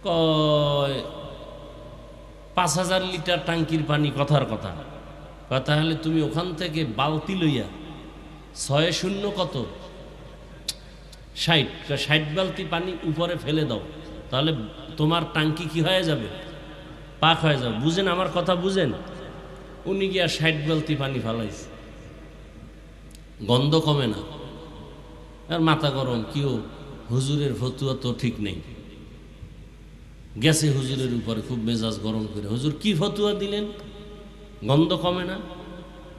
কয় ৫,০০০ লিটার টাঙ্কির পানি। কথার কথা কয় তাহলে তুমি ওখান থেকে বালতি লইয়া ৬-০ কত ৬০ বালতি পানি উপরে ফেলে দাও, তাহলে তোমার টাঙ্কি কি হয়ে যাবে? পাক হয়ে যাবে। বুঝেন আমার কথা, বুঝেন? উনি গিয়া ৬০ বালতি পানি ফালাইছে, গন্ধ কমে না। আর মাথা গরম, কিও হুজুরের ফতুয়া তো ঠিক নেই। গেছে হুজুরের উপরে খুব মেজাজ গরম করে, হুজুর কি ফতুয়া দিলেন, গন্ধ কমে না?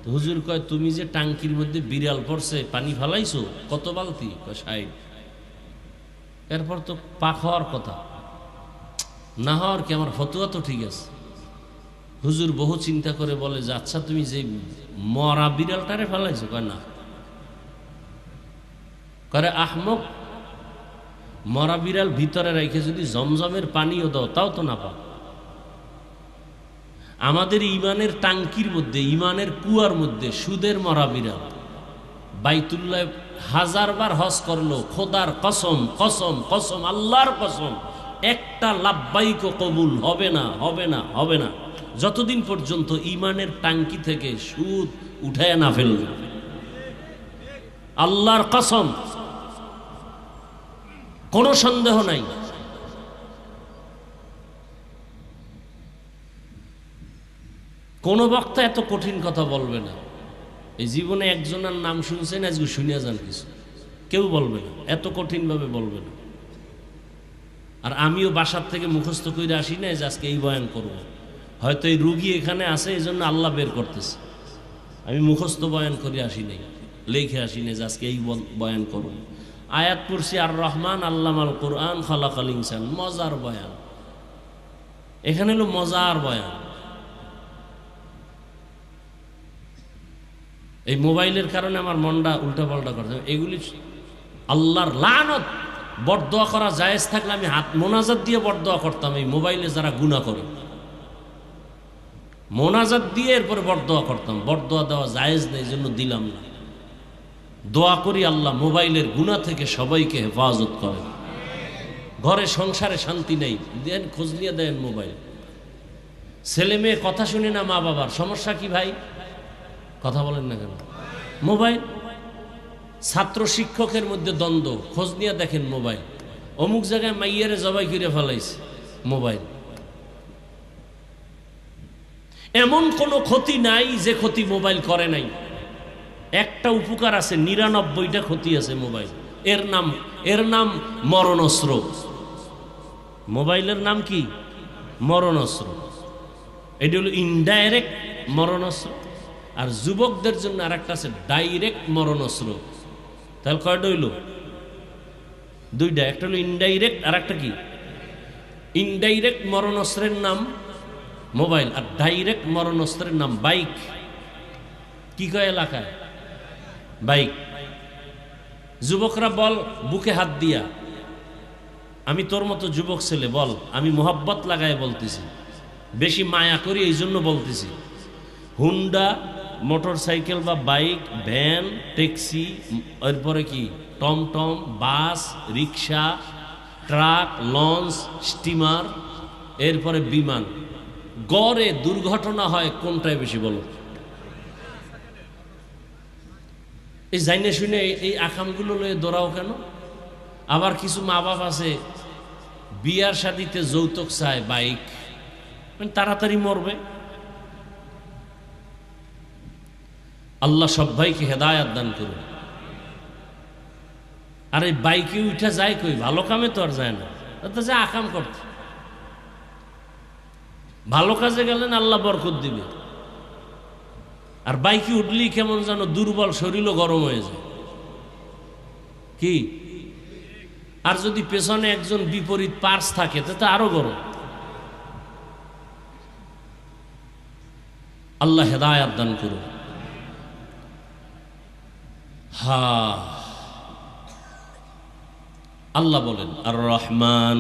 তো হুজুর কয় তুমি যে টাঙ্কির মধ্যে বিড়াল পড়ছে পানি ফালাইছো, কত বালতি? ৬০। এরপর তো পাক হওয়ার কথা, না হওয়ার কি? আমার ফতুয়া তো ঠিক আছে। হুজুর বহু চিন্তা করে বলে যে আচ্ছা তুমি যে মরা বিড়ালটারে ফেলাইছো? কয় না। করে আহমক, মরা বিড়াল ভিতরে রেখে যদি জমজমের পানিও দাও তাও তো না পাও। আমাদের ইমানের টাঙ্কির মধ্যে, ইমানের কুয়ার মধ্যে সুদের মরা বিড়াল। বাইতুল্লাহ ১০০০ বার হজ করলো, খোদার কসম কসম কসম আল্লাহর কসম, একটা লাব্বাইক কবুল হবে না, হবে না, হবে না, যতদিন পর্যন্ত ইমানের টাঙ্কি থেকে সুদ উঠায় না ফেলবে। আল্লাহর কসম, কোনো সন্দেহ নাই। কোন বক্তা এত কঠিন কথা বলবে না। এই জীবনে একজনের নাম শুনছেন, আজকে শুনিয়া যান কিছু, কেউ বলবে না, এত কঠিনভাবে বলবে না। আর আমিও বাসার থেকে মুখস্থ করে আসি না যে আজকে এই বয়ান করব। হয়তো এই রুগী এখানে আছে, এই জন্য আল্লাহ বের করতেছে। আমি মুখস্থ বয়ান করে আসি নাই, লেখে আসি নাই যে আজকে এই বয়ান করব। আয়াত পড়ছি, আর রহমান আল্লামাল কোরআন খালাকাল ইনসান, মজার বয়ান। এখানে হলো মজার বয়ান। এই মোবাইলের কারণে আমার মনটা উল্টাপাল্টা করছে। এগুলি আল্লাহর লানত। বরদোয়া করা জায়েজ থাকলে আমি হাত মোনাজাত দিয়ে বরদোয়া করতাম। এই মোবাইলে যারা গুনাহ করে, মোনাজাত দিয়ে এরপরে বরদোয়া করতাম। বরদোয়া দেওয়া জায়েজ নেই, জন্য দিলাম না। দোয়া করি আল্লাহ মোবাইলের গুনাহ থেকে সবাইকে হেফাজত করেন। ঘরে সংসারে শান্তি নেই, দেন খোঁজ নিয়ে দেন মোবাইল। ছেলে মেয়ে কথা শুনে না মা বাবার, সমস্যা কি ভাই? কথা বলেন না কেন? মোবাইল। ছাত্র শিক্ষকের মধ্যে দ্বন্দ্ব, খোঁজ নিয়ে দেখেন মোবাইল। অমুক জায়গায় মাইয়ারে জবাই করে ফেলাইছে, মোবাইল। এমন কোনো ক্ষতি নাই যে ক্ষতি মোবাইল করে নাই। একটা উপকার আছে, ৯৯টা ক্ষতি আছে মোবাইল। এর নাম মরণস্ত্র। মোবাইলের নাম কি? মরণস্ত্র। এটি হলো ইনডাইরেক্ট মরণস্ত্র। আর যুবকদের জন্য আর একটা আছে ডাইরেক্ট মরণস্ত্র। তাহলে কয়টা হইল? দুইটা। একটা হলো ইনডাইরেক্ট, আর একটা কি? ইনডাইরেক্ট মরণস্ত্রের নাম মোবাইল, আর ডাইরেক্ট মরণস্ত্রের নাম বাইক। কি কয় এলাকায়? বাইক। যুবকরা বল বুকে হাত দিয়া, আমি তোর মতো যুবক ছেলে, বল আমি মোহাব্বত লাগায় বলতেছি, বেশি মায়া করি এই জন্য বলতেছি। হুন্ডা মোটর সাইকেল বা বাইক, ভ্যান, ট্যাক্সি, এরপরে কি টমটম, বাস, রিক্সা, ট্রাক, লঞ্চ, স্টিমার, এরপরে বিমান, গড়ে দুর্ঘটনা হয় কোনটায় বেশি বলো? এই জাইনে শুনে এই আকামগুলো লয়ে দৌড়াও কেন? আবার কিছু মা বাপ আছে বিয়ার শাদিতে যৌতুক চায়, বাইক, তাড়াতাড়ি মরবে। আল্লাহ সব ভাইকে হেদায়াত দান করুন। আর এই বাইকে উঠা যায় কই? ভালো কামে তো আর যায় না, তো যে আকাম করতে। ভালো কাজে গেলেন আল্লাহ বরকত দিবে। আর বাইকে উঠলেই কেমন যেন দুর্বল, শরীরও গরম হয়ে যায়। কি? আর যদি পেছনে একজন বিপরীত পার্স থাকে তো আরো গরম। আল্লাহ হেদায়াত দান করুন। আল্লাহ বলেন, আর রহমান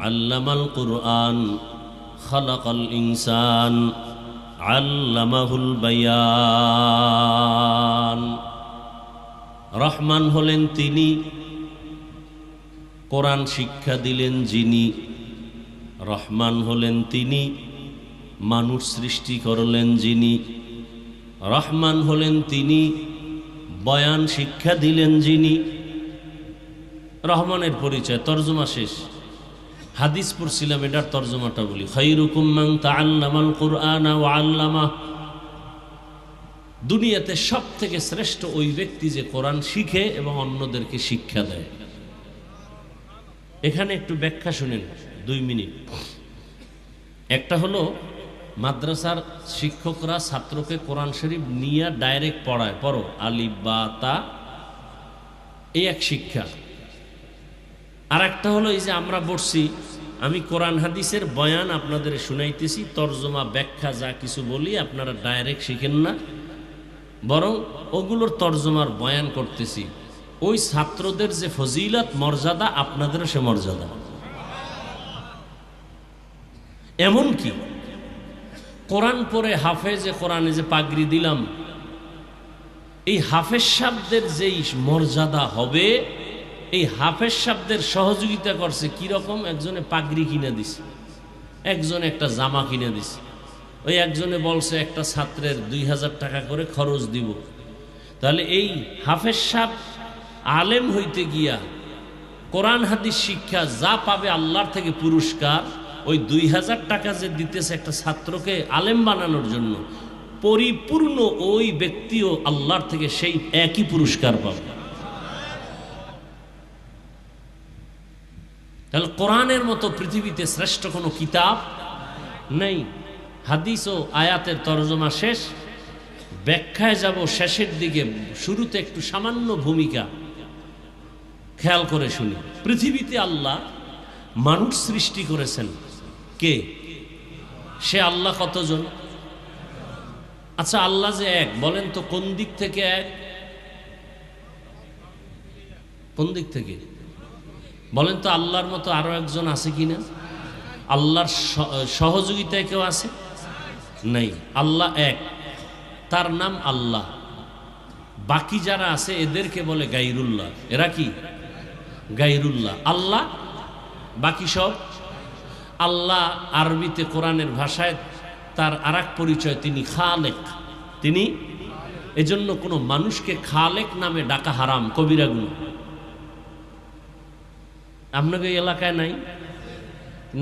আল্লামাল কুরআন খালাকাল ইনসান আল্লামাহুল বায়ান। রহমান হলেন তিনি, কোরআন শিক্ষা দিলেন যিনি, রহমান হলেন তিনি, মানুষ সৃষ্টি করলেন যিনি। রহমান হলেন তিনি, বয়ান শিক্ষা দিলেন যিনি। রহমানের পরিচয়, তর্জমা শেষ। হাদিস পড়ছিলাম, এটার তর্জমাটা বলি। খায়রুকুম মান তাআল্লামাল কুরআনা ওয়া আল্লামাহ। দুনিয়াতে সব থেকে শ্রেষ্ঠ ওই ব্যক্তি যে কোরআন শিখে এবং অন্যদেরকে শিক্ষা দেয়। এখানে একটু ব্যাখ্যা শুনেন 2 মিনিট। একটা হলো মাদ্রাসার শিক্ষকরা ছাত্রকে কোরআন শরীফ নিয়ে ডাইরেক্ট পড়ায়, পড়ো আলিফ বা তা, এই এক শিক্ষা। আর একটা হলো এই যে আমরা বসছি, আমি কোরআন হাদিসের বয়ান আপনাদের শুনাইতেছি, তর্জমা ব্যাখ্যা যা কিছু বলি আপনারা ডাইরেক্ট শিখেন না, বরং ওগুলোর তর্জমার বয়ান করতেছি। ওই ছাত্রদের যে ফজিলত মর্যাদা, আপনাদেরও সে মর্যাদা। এমন কি কোরআন পড়ে হাফেজে কোরআনে যে পাগড়ি দিলাম, এই হাফেজ সাহেবদের যেই মর্যাদা হবে, এই হাফেজ সাহেবদের সহযোগিতা করছে কিরকম? একজনে পাগড়ি কিনে দিছে, একজনে একটা জামা কিনে দিছে। ওই একজনে বলছে একটা ছাত্রের 2000 টাকা করে খরচ দিব। তাহলে এই হাফেজ সাহেব আলেম হইতে গিয়া কোরআন হাদিস শিক্ষা যা পাবে আল্লাহর থেকে পুরস্কার, ওই 2000 টাকা যে দিতেছে একটা ছাত্রকে আলেম বানানোর জন্য, পরিপূর্ণ ওই ব্যক্তিও আল্লাহর থেকে সেই একই পুরস্কার পাবে। তাহলে কোরআনের মতো পৃথিবীতে শ্রেষ্ঠ কোনো কিতাব নেই। হাদিস ও আয়াতের তরজমা শেষ, ব্যাখ্যায় যাব শেষের দিকে। শুরুতে একটু সামান্য ভূমিকা খেয়াল করে শুনি। পৃথিবীতে আল্লাহ মানুষ সৃষ্টি করেছেন কে? সে আল্লাহ কতজন? আচ্ছা, আল্লাহ যে এক, বলেন তো কোন দিক থেকে এক? কোন দিক থেকে বলেন তো? আল্লাহর মতো আরো একজন আছে কিনা? আল্লাহর সহযোগিতায় কেউ আছে? নাই। আল্লাহ এক, তার নাম আল্লাহ। বাকি যারা আছে এদেরকে বলে গায়রুল্লাহ। এরা কি? গায়রুল্লাহ। আল্লাহ বাকি সব আল্লাহ। আরবিতে কোরআনের ভাষায় তার আরেক পরিচয়, তিনি খালেক। তিনি এজন্য কোনো মানুষকে খালেক নামে ডাকা হারাম, কবিরা গুনাহ। আপনাকে এলাকায় নাই?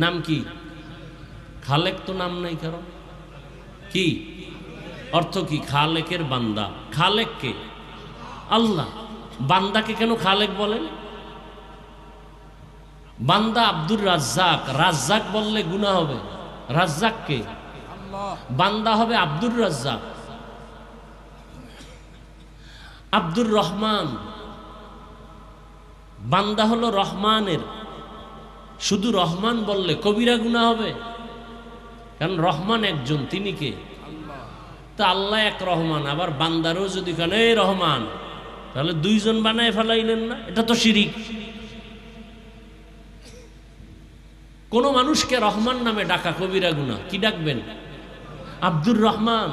নাম কি? খালেক তো নাম নাই কারণ। কি অর্থ? কি? খালেকের বান্দা। খালেক কে? আল্লাহ। বান্দাকে কেন খালেক বলেন? বান্দা আব্দুর রাজ্জাক, রাজ্জাক বললে গুনাহ হবে। রাজ্জাক কে? বান্দা হবে আব্দুর রাজ্জাক। আব্দুর রহমান, বান্দা হলো রহমানের। শুধু রহমান বললে কবিরা গুনাহ হবে, কারণ রহমান একজন, তিনি কে? তা আল্লাহ এক রহমান, আবার বান্দারও যদি কেন এই রহমান, তাহলে দুইজন বানায় ফেলাইলেন না? এটা তো শিরিক। কোন মানুষকে রহমান নামে ডাকা কবিরা গুনাহ। কি ডাকবেন? আব্দুর রহমান,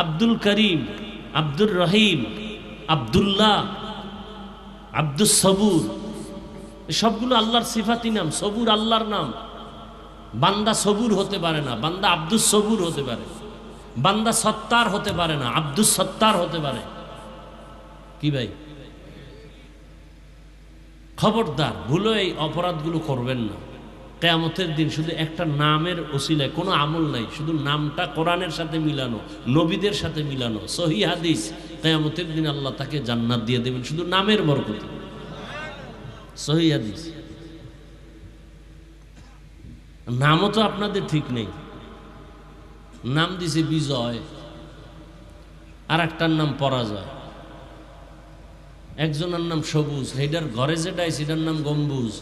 আব্দুল করিম, আব্দুর রহিম, আব্দুল্লাহ, আব্দুস সবুর, সবগুলো আল্লাহর সিফাতি নাম। সবুর আল্লাহর নাম। বান্দা সবুর হতে পারে না, বান্দা আব্দুস সবুর হতে পারে। বান্দা সত্তার হতে পারে না, আব্দুস সত্তার হতে পারে। কি ভাই? খবরদার, ভুলো এই অপরাধগুলো করবেন না। কিয়ামতের দিন শুধু একটা নামের ওসিলায়, কোনো আমল নাই, শুধু নামটা কোরআনের সাথে মিলানো, নবীদের সাথে মিলানো, সহিহ হাদিস। কিয়ামতের দিন আল্লাহ তাকে জান্নাত দিয়ে দেবেন শুধু নামের বরকতে। সহিহ হাদিস। নামও তো আপনাদের ঠিক নেই। নাম দিছে বিজয়, আর একটার নাম পরাজয়। একজনের নাম সবুজ, সেটার ঘরে যেটা সেটার নাম গম্বুজ।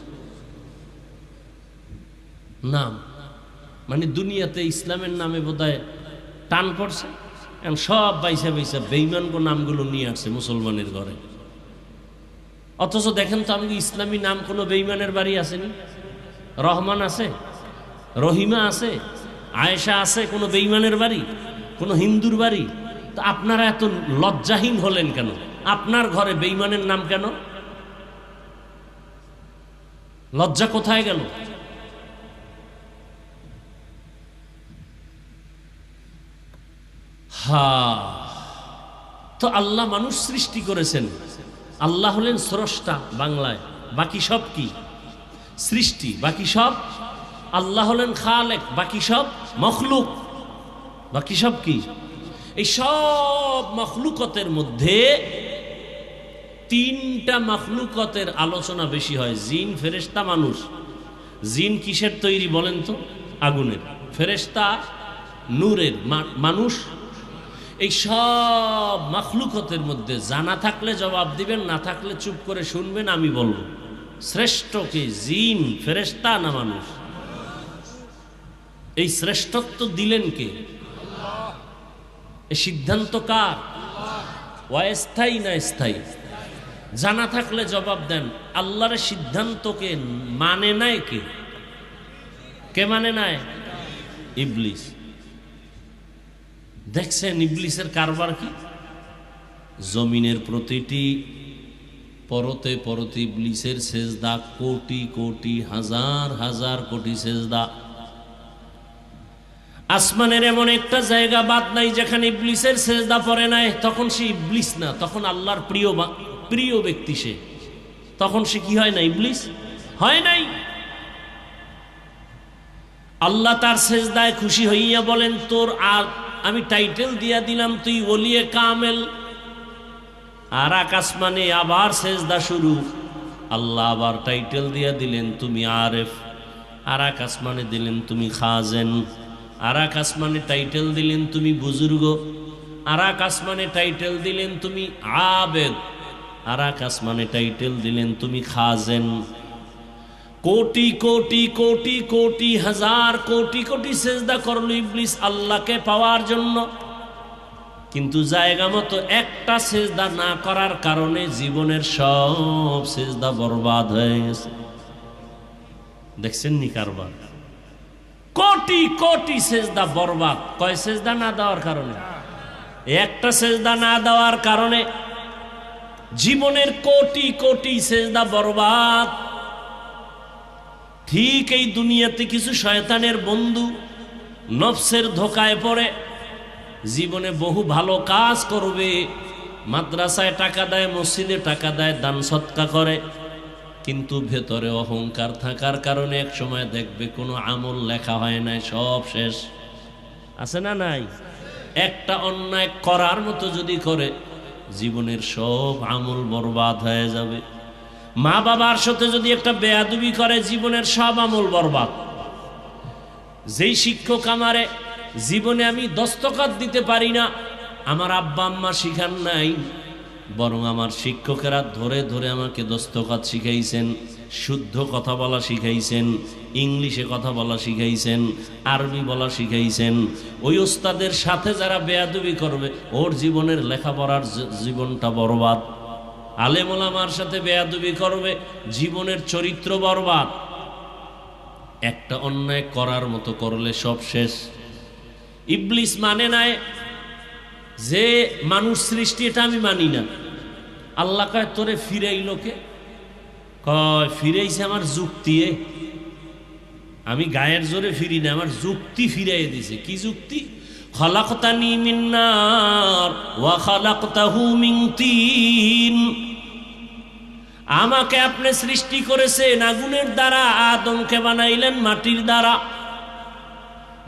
নাম মানে দুনিয়াতে ইসলামের নামে বোধহয় টান পড়ছে, এখন সব বাইসা বাইসা বেঈমান নামগুলো নিয়ে আসছে মুসলমানের ঘরে। অথচ দেখেন তো, আমি ইসলামী নাম কোনো বেঈমানের বাড়ি আসেনি। রহমান আছে, রহিমা আছে, আয়েশা আছে, কোনো বেঈমানের বাড়ি, কোনো হিন্দুর বাড়ি? তো আপনারা এত লজ্জাহীন হলেন কেন? আপনার ঘরে বেঈমানের নাম কেন? লজ্জা কোথায় গেল? তো আল্লাহ মানুষ সৃষ্টি করেছেন, আল্লাহ হলেন স্রষ্টা বাংলায়, বাকি সব কি সৃষ্টি, বাকি সব আল্লাহ হলেন খালেক, বাকি সব মখলুক, বাকি সব কি। এই সব মখলুকতের মধ্যে তিনটা মখলুকতের আলোচনা বেশি হয়, জিন, ফেরেশতা, মানুষ। জিন কিসের তৈরি বলেন তো? আগুনের। ফেরেশতা নূরের, মানুষ। এই সব মখলুকতের মধ্যে জানা থাকলে জবাব দিবেন, না থাকলে চুপ করে শুনবেন, আমি বলবো শ্রেষ্ঠ কে, জিন, ফেরেশতা না মানুষ? এই শ্রেষ্ঠত্ব দিলেন কে? এই সিদ্ধান্ত কার? অস্থায়ী না স্থায়ী? জানা থাকলে জবাব দেন। আল্লাহর সিদ্ধান্তকে মানে নাই কে? কে মানে নাই? ইবলিস। দেখছেন ইবলিসের কারবার কি? জমিনের প্রতিটি পরতে পরতে ইবলিসের সেজদা, কোটি কোটি, হাজার হাজার কোটি সেজদা। আসমানের এমন একটা জায়গা বাদ নাই যেখানে ইবলিসের সেজদা পড়ে নাই। তখন সে ইবলিস না, তখন আল্লাহর প্রিয় ব্যক্তি সে। তখন সে কি হয় না? ইবলিস হয় নাই। আল্লাহ তার সেজদায় খুশি হইয়া বলেন, তোর আর আমি টাইটেল দিয়া দিলাম, তুই ওলিয়ে কামেল। আর আকাশমানে আবার সেজদা শুরু। আল্লাহ আবার টাইটেল দিয়া দিলেন, তুমি আরেফ। আর আকাশমানে দিলেন, তুমি খাজেন। আর আকাশমানে টাইটেল দিলেন, তুমি বুজুর্গ। আর আকাশমানে টাইটেল দিলেন, তুমি আবেদ। আর আকাশমানে টাইটেল দিলেন, তুমি খাজেন। কোটি কোটি কোটি কোটি, হাজার কোটি কোটি সেজদা করলো ইবলিস আল্লাহকে পাওয়ার জন্য। কিন্তু জায়গা মতো একটা সেজদা না করার কারণে জীবনের সব সেজদা বরবাদ হয়ে গেছে। দেখছেন নি কারবার? কোটি কোটি সেজদা বরবাদ। কয় সেজদা না দেওয়ার কারণে? একটা সেজদা না দেওয়ার কারণে জীবনের কোটি কোটি সেজদা বরবাদ। ঠিক এই দুনিয়াতে কিছু শয়তানের বন্ধু নফসের ধোকায় পড়ে জীবনে বহু ভালো কাজ করবে, মাদ্রাসায় টাকা দেয়, মসজিদে টাকা দেয়, দান সৎকা করে, কিন্তু ভেতরে অহংকার থাকার কারণে এক সময় দেখবে কোনো আমল লেখা হয় নাই, সব শেষ। আছে না নাই? একটা অন্যায় করার মতো যদি করে জীবনের সব আমল বরবাদ হয়ে যাবে। মা বাবার সাথে যদি একটা বেয়াদবি করে জীবনের সব আমল বরবাদ। যেই শিক্ষক আমারে জীবনে আমি দস্তখত দিতে পারি না, আমার আব্বা আম্মা শিখান নাই, বরং আমার শিক্ষকেরা ধরে ধরে আমাকে দস্তখত শিখাইছেন, শুদ্ধ কথা বলা শিখাইছেন, ইংলিশে কথা বলা শিখাইছেন, আরবি বলা শিখাইছেন। ওই ওস্তাদের সাথে যারা বেয়াদবি করবে ওর জীবনের লেখাপড়ার জীবনটা বরবাদ। আলেম ওলামার সাথে বেয়াদবি করবে, জীবনের চরিত্র বরবাদ। একটা অন্যায় করার মতো করলে সব শেষ। ইবলিস মানে নাই যে মানুষ সৃষ্টি, এটা আমি মানি না। আল্লাহ কয় তোরে ফিরাইল কে? কয় ফিরাইছে আমার যুক্তি। আমি গায়ের জোরে ফিরি না, আমার যুক্তি ফিরাই দিছে। কি যুক্তি? খালাকতানি মিন নার ওয়া খালাকতাহু মিন তিন। আমাকে আপনি সৃষ্টি করেছেন আগুনের দ্বারা, আদমকে বানাইলেন মাটির দ্বারা।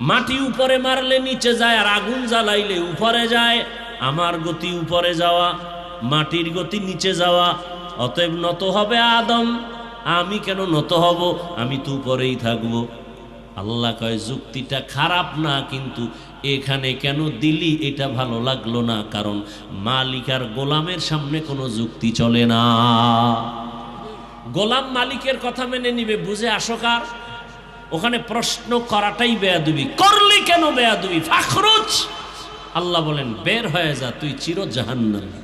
মাটি উপরে মারলে নিচে যায়, আর আগুন জ্বালাইলে উপরে যায়। আমার গতি উপরে যাওয়া, মাটির গতি নিচে যাওয়া। অতএব নত হবে আদম, আমি কেন নত হব? আমি তো উপরেই থাকবো। আল্লাহ কয় যুক্তিটা খারাপ না, কিন্তু এখানে কেন দিলি এটা ভালো লাগলো না, কারণ মালিক আর গোলামের সামনে কোনো যুক্তি চলে না। গোলাম মালিকের কথা মেনে নিবে, বুঝে আসকার। ওখানে প্রশ্ন করাটাই বেয়াদবি। করলি কেন বেয়াদবি? ফাখরুজ। আল্লাহ বলেন বের হয়ে যা, তুই চির জাহান্নামী।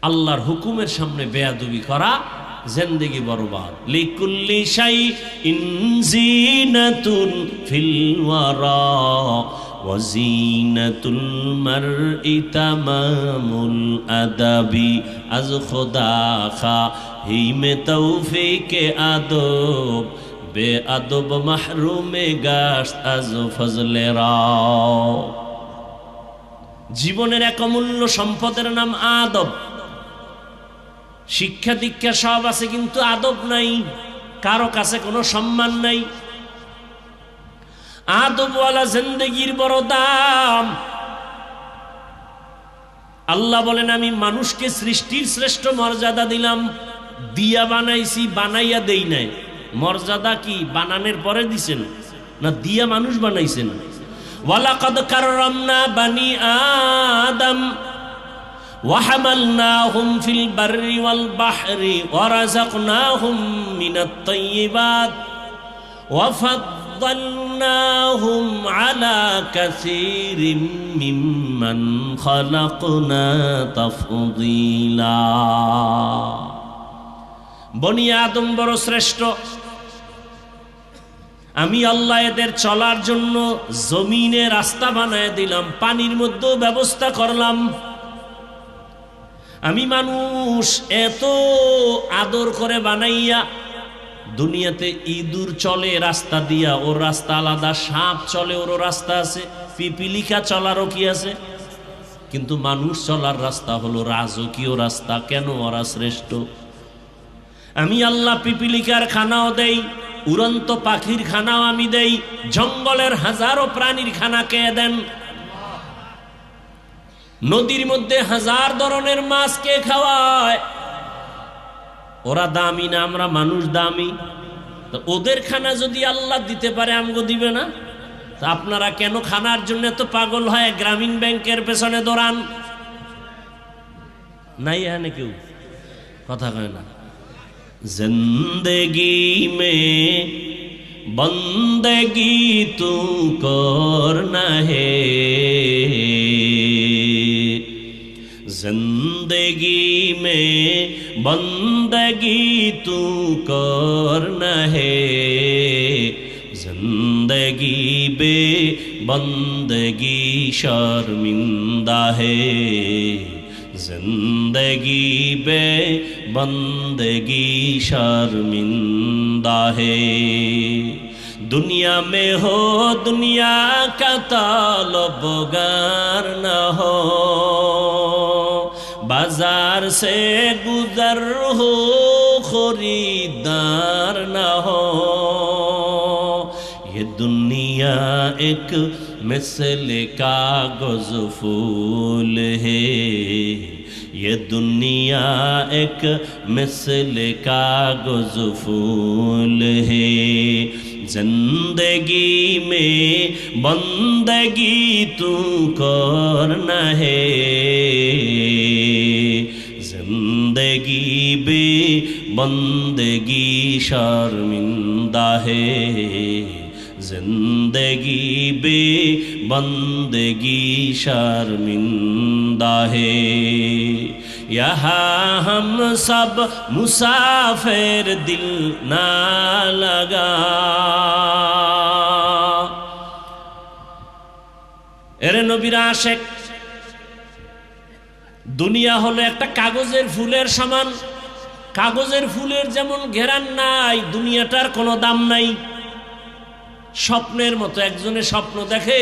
আল্লাহর হুকুমের সামনে বেয়াদবি করা জিন্দেগি বরবাদ। লিকুল্লি শাইইন জিনাতুন ফিল ওয়ারা ওয়া জিনাতুল মারই তামামুল আদাবি। আজ খোদা খা হিমে তৌফিকে আদব, বে আদব মাহরুমে গাশ আজ ফজলে রাও। জীবনের এক অমূল্য সম্পদের নাম আদব। শিক্ষা দীক্ষা সব আছে, কিন্তু আদব নাই, কারো কাছে কোনো সম্মান নাই। আদবওয়ালা জিন্দেগির বড় দাম। আল্লাহ বলেন, আমি মানুষকে সৃষ্টির শ্রেষ্ঠ মর্যাদা দিলাম, দিয়া বানাইছি, বানাইয়া দেই নাই। মর্যাদা কি বানানোর পরে দিছেন, না দিয়া মানুষ বানাইছেন? ওয়ালাকাদ কাররামনা বানি আদম ওয়া হামালনাহুম ফিল বাররি ওয়াল বাহরি ওয়া রাযাকনাহুম মিনাত তাইয়্যিবাত ওয়া ফাদ্দালনাহুম আলা কাসীরিম মিম্মান খালাকনা তাফদীলা। বনি আদম বড় শ্রেষ্ঠ। আমি আল্লাহ এদের চলার জন্য জমিনে রাস্তা বানায় দিলাম, পানির মধ্যেও ব্যবস্থা করলাম। আমি মানুষ এত আদর করে বানাইয়া, দুনিয়াতে ইঁদুর চলে রাস্তা দিয়া, ওর রাস্তা আলাদা, সাপ চলে ওরও রাস্তা আছে, পিপিলিকা চলারও কি আছে, কিন্তু মানুষ চলার রাস্তা হলো রাজকীয় রাস্তা। কেন? ওরা শ্রেষ্ঠ। আমি আল্লাহ পিপিলিকার খানাও দেই, উড়ন্ত পাখির খানাও আমি দেই, জঙ্গলের হাজারো প্রাণীর খানা কে দেন? নদীর মধ্যে হাজার ধরনের মাছ কে খাওয়ায়? ওরা দামি না, আমরা মানুষ দামি? তো ওদের খানা যদি আল্লাহ দিতে পারে, আমগো দিবে না? তা আপনারা কেন খানার জন্য তো পাগল হয় গ্রামীণ ব্যাংকের পেছনে দৌড়ান? নাই এখানে কেউ কথা কয় না। जिंदगी में बंदगी तू करना है, जिंदगी में बंदगी तू करना है, जिंदगी बे बंदगी शर्मिंदा है, जिंदगी बे बंदगी शर्मिंदा है। दुनिया में हो दुनिया का तालबगार न हो, बाजार से गुजर हो खरीदार न हो, ये दुनिया एक मिसल कागज फूल है, ये दुनिया एक मिसल कागज फूल है, जिंदगी में बंदगी तू करना है, जिंदगी बे बंदगी शर्मिंदा है, जिंदगी बे बंदगी शर्मिंदा है। यहाँ हम सब मुसाफिर दिल ना लगा। এরে নবীর আশেক, দুনিয়া হলো একটা কাগজের ফুলের সমান। কাগজের ফুলের যেমন ঘেরান নাই, দুনিয়াটার কোনো দাম নাই। স্বপ্নের মতো একজনের স্বপ্ন দেখে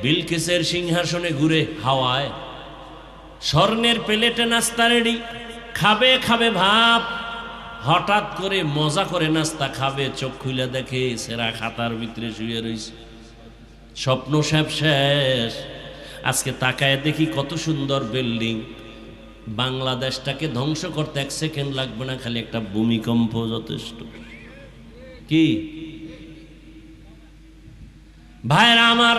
বিলকিসের সিংহাসনে ঘুরে হাওয়ায়, স্বর্ণের প্লেটে নাস্তা রেডি, খাবে খাবে ভাব, হঠাৎ করে মজা করে নাস্তা খাবে, চোখ খুলে দেখে সেরা খাতার ভিতরে শুয়ে রয়েছে। স্বপ্ন সব শেষ। আজকে তাকায় দেখি কত সুন্দর বিল্ডিং। বাংলাদেশটাকে ধ্বংস করতে 1 সেকেন্ড লাগবে না, খালি একটা ভূমিকম্প যথেষ্ট। কি ভাইরা আমার,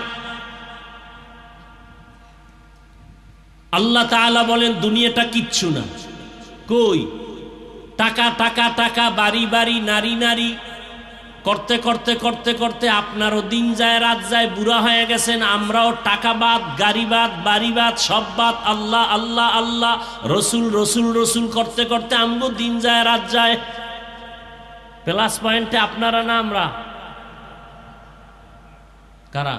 আল্লাহ তাআলা বলেন দুনিয়াটা কিচ্ছু না। কই? টাকা টাকা টাকা, বাড়ি বাড়ি, নারী নারী করতে করতে করতে করতে আপনারও দিন যায় রাত যায়, বুড়া হয়ে গেছেন। আমরাও টাকা বাদ, গাড়ি বাদ, বাড়ি বাদ, সব বাদ, আল্লাহ আল্লাহ আল্লাহ, রসুল রসুল রসুল করতে করতে আমগো দিন যায় রাত যায়। প্লাস পয়েন্টে আপনারা না আমরা? কারা?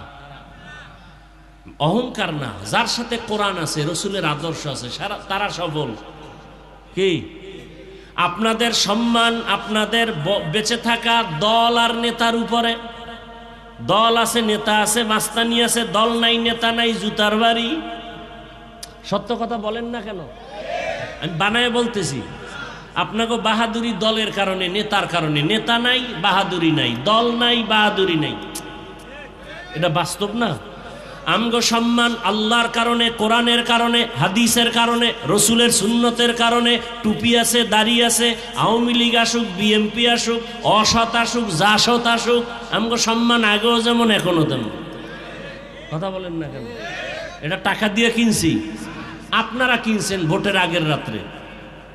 অহংকার না, যার সাথে কোরআন আছে, রসুলের আদর্শ আছে, তারা সফল। কি আপনাদের সম্মান, আপনাদের বেঁচে থাকা দল আর নেতার উপরে? দল আছে, নেতা আছে, মাস্তানি আছে, দল নাই, নেতা নাই, জুতার বাড়ি। সত্য কথা বলেন না কেন? আমি বানায় বলতেছি। আপনাকে বাহাদুরি দলের কারণে, নেতার কারণে। নেতা নাই, বাহাদুরি নাই, দল নাই, বাহাদুরি নাই। এটা বাস্তব না? আমগো সম্মান আল্লাহর কারণে, কোরআনের কারণে, হাদিসের কারণে, রসুলের সুন্নতের কারণে। টুপি আছে, দাড়ি আছে, আওয়ামী লীগ আসুক, বিএনপি আসুক, অসৎ আসুক, জাসৎ আসুক, আমগো সম্মান আগেও যেমন এখনো তেমন। কথা বলেন না কেন? এটা টাকা দিয়ে কিনছি। আপনারা কিনছেন ভোটের আগের রাত্রে,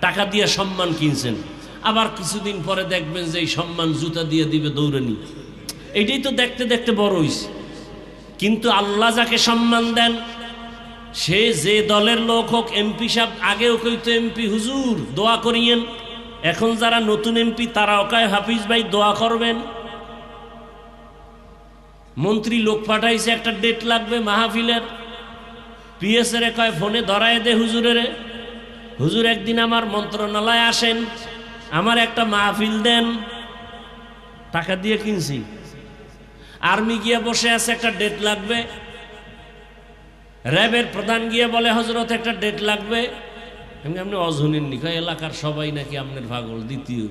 টাকা দিয়ে সম্মান কিনছেন। আবার কিছুদিন পরে দেখবেন যে এই সম্মান জুতা দিয়ে দিবে দৌড়ানি। এটাই তো দেখতে দেখতে বড় হইছে। কিন্তু আল্লাহ যাকে সম্মান দেন, সে যে দলের লোক হোক, এমপি সাহেব আগেও কইতো এমপি হুজুর দোয়া করিয়েন। এখন যারা নতুন এমপি তারাও কয় হাফিজ ভাই দোয়া করবেন। মন্ত্রী লোক পাঠাইছে, একটা ডেট লাগবে মাহফিলের, পিএসএ কয় ফোনে ধরায় দে হুজুরের, হুজুর একদিন আমার মন্ত্রণালয়ে আসেন, আমার একটা মাহফিল দেন। টাকা দিয়ে কিনছি। আর্মি গিয়ে বসে আছে, একটা ডেট লাগবে। র্যাবের প্রধান গিয়ে বলে হজরত একটা ডেট লাগবে। আপনি অজনীন নিখা এলাকার সবাই নাকি আপনার পাগল। দ্বিতীয়